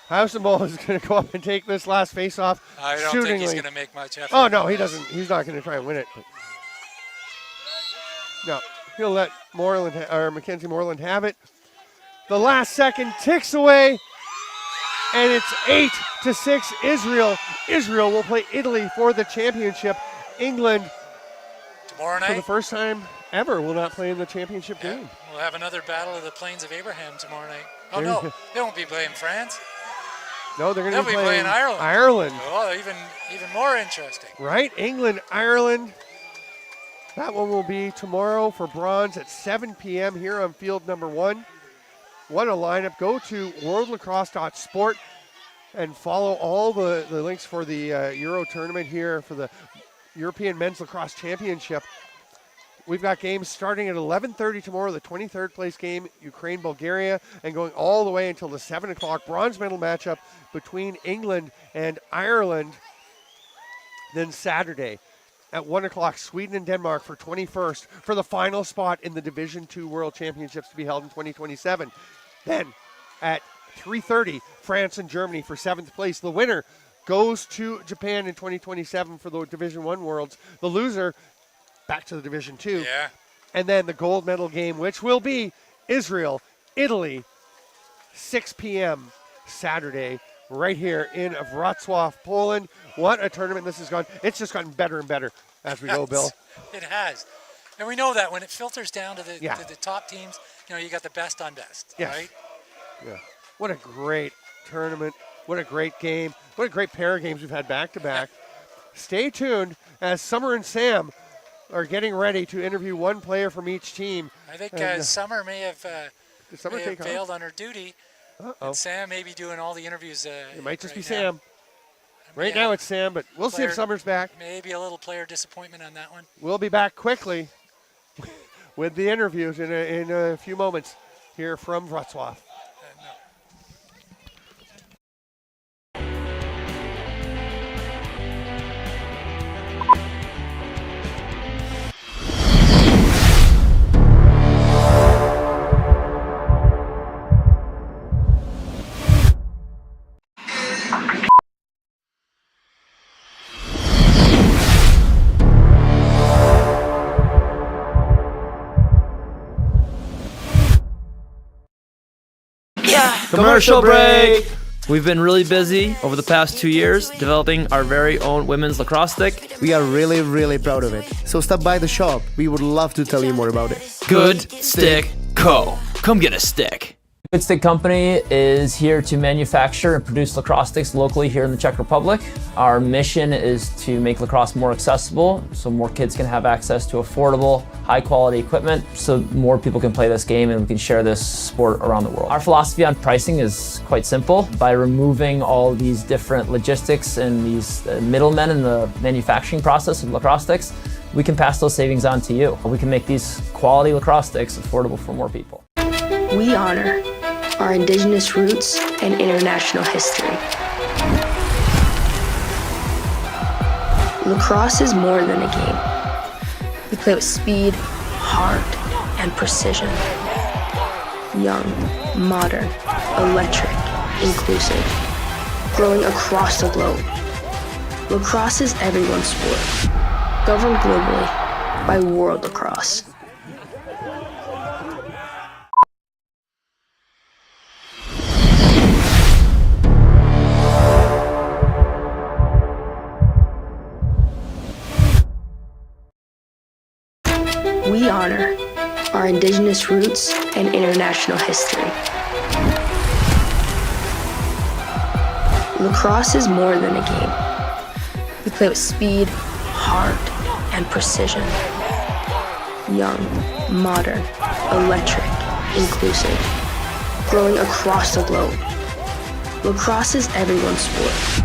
Hausenbold is going to go up and take this last face-off. I don't think he's going to make much effort. Oh, no, he doesn't. He's not going to try and win it. No, he'll let Mackenzie Moreland have it. The last second ticks away, and it's 8-6 Israel. Israel will play Italy for the championship. England, tomorrow night, for the first time ever, will not play in the championship game. We'll have another battle of the Plains of Abraham tomorrow night. Oh, no, they won't be playing France. No, they're going to be playing Ireland. Ireland. Oh, even more interesting. Right, England, Ireland. That one will be tomorrow for bronze at 7 p.m. here on field number 1. What a lineup. Go to worldlacrosse.sport and follow all the links for the Euro tournament here for the European Men's Lacrosse Championship. We've got games starting at 11:30 tomorrow, the 23rd place game, Ukraine-Bulgaria, and going all the way until the 7 o'clock bronze medal matchup between England and Ireland. Then Saturday at 1 o'clock, Sweden and Denmark for 21st for the final spot in the Division II World Championships to be held in 2027. Then at 3:30, France and Germany for 7th place. The winner goes to Japan in 2027 for the Division I Worlds. The loser back to the Division II. Yeah. And then the gold medal game, which will be Israel, Italy, 6 p.m. Saturday, right here in Wrocław, Poland. What a tournament this has gone. It's just gotten better and better as we go, Bill. It has. And we know that when it filters down to the top teams, you got the best on best, right? Yeah. What a great tournament. What a great game. What a great pair of games we've had back-to-back. Stay tuned as Summer and Sam are getting ready to interview one player from each team. I think Summer may have failed on her duty. And Sam may be doing all the interviews. It might just be Sam. Right now it's Sam, but we'll see if Summer's back. Maybe a little player disappointment on that one. We'll be back quickly with the interviews in a few moments here from Wrocław. Commercial break. We've been really busy over the past 2 years developing our very own women's lacrosse stick. We are really, really proud of it. So stop by the shop. We would love to tell you more about it. Good Stick Co. Come get a stick. Good Stick Company is here to manufacture and produce lacrosse sticks locally here in the Czech Republic. Our mission is to make lacrosse more accessible so more kids can have access to affordable, high-quality equipment so more people can play this game and we can share this sport around the world. Our philosophy on pricing is quite simple. By removing all these different logistics and these middlemen in the manufacturing process of lacrosse sticks, we can pass those savings on to you. We can make these quality lacrosse sticks affordable for more people. We honor our indigenous roots and international history. Lacrosse is more than a game. We play with speed, heart, and precision. Young, modern, electric, inclusive, growing across the globe. Lacrosse is everyone's sport, governed globally by World Lacrosse. We honor our indigenous roots and international history. Lacrosse is more than a game. We play with speed, heart, and precision. Young, modern, electric, inclusive. Growing across the globe. Lacrosse is everyone's sport.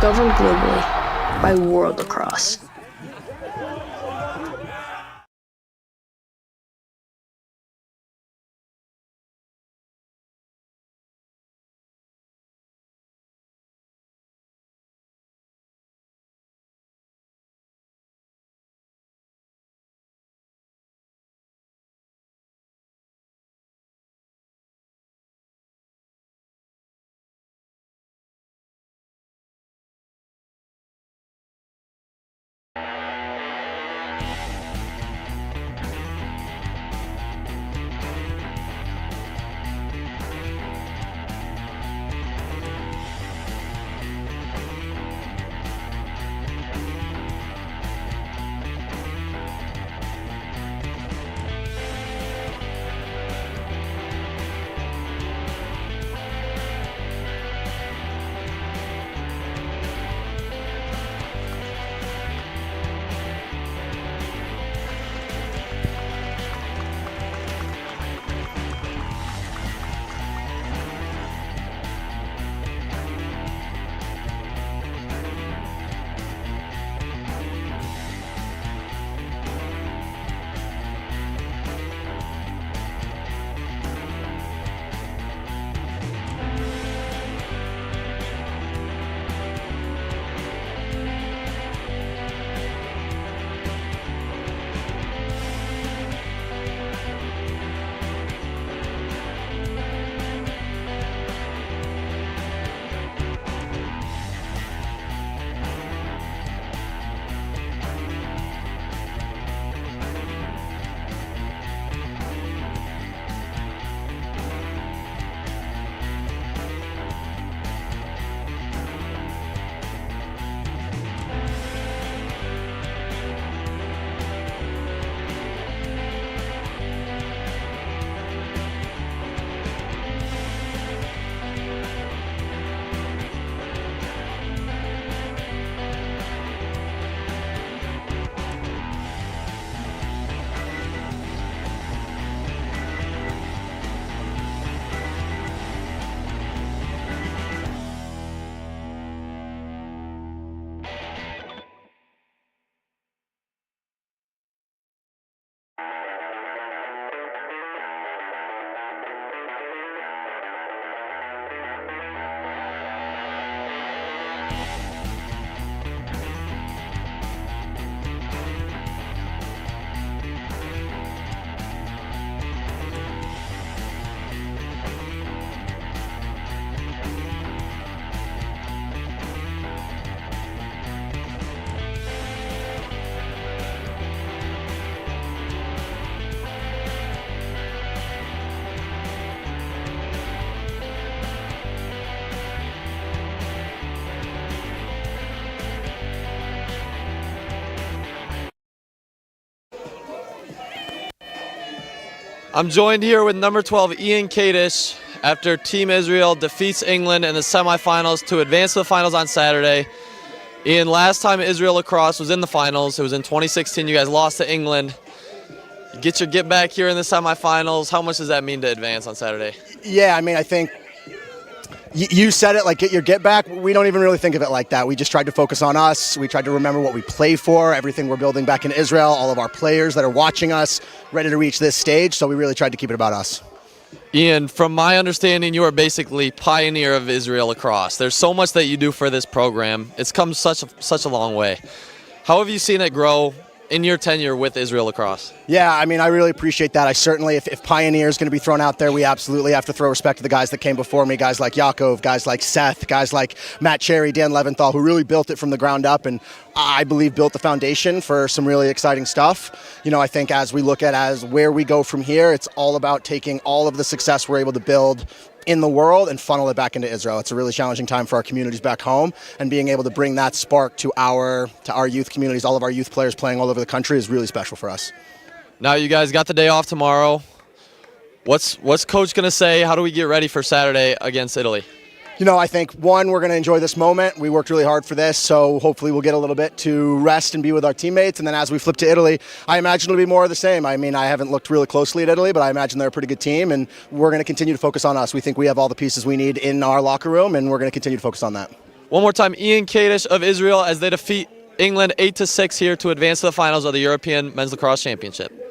Governed globally by World Lacrosse. I'm joined here with number 12, Ian Kadish, after Team Israel defeats England in the semifinals to advance to the finals on Saturday. Ian, last time Israel Lacrosse was in the finals, it was in 2016. You guys lost to England. You get back here in the semifinals. How much does that mean to advance on Saturday? Yeah, I mean, I think you said it, like get back. We don't even really think of it like that. We just tried to focus on us. We tried to remember what we play for, everything we're building back in Israel, all of our players that are watching us, ready to reach this stage. So we really tried to keep it about us. Ian, from my understanding, you are basically pioneer of Israel Lacrosse. There's so much that you do for this program. It's come such a long way. How have you seen it grow in your tenure with Israel Lacrosse? Yeah, I mean, I really appreciate that. I certainly, if pioneer is going to be thrown out there, we absolutely have to throw respect to the guys that came before me, guys like Yaakov, guys like Seth, guys like Matt Cherry, Dan Leventhal, who really built it from the ground up and I believe built the foundation for some really exciting stuff. You know, I think as we look at as where we go from here, it's all about taking all of the success we're able to build in the world and funnel it back into Israel. It's a really challenging time for our communities back home, and being able to bring that spark to our youth communities, all of our youth players playing all over the country, is really special for us. Now you guys got the day off tomorrow. What's coach going to say? How do we get ready for Saturday against Italy? You know, I think, one, we're going to enjoy this moment. We worked really hard for this, so hopefully we'll get a little bit to rest and be with our teammates. And then as we flip to Italy, I imagine it'll be more of the same. I mean, I haven't looked really closely at Italy, but I imagine they're a pretty good team, and we're going to continue to focus on us. We think we have all the pieces we need in our locker room, and we're going to continue to focus on that. One more time, Ian Kadish of Israel as they defeat England 8-6 here to advance to the finals of the European Men's Lacrosse Championship.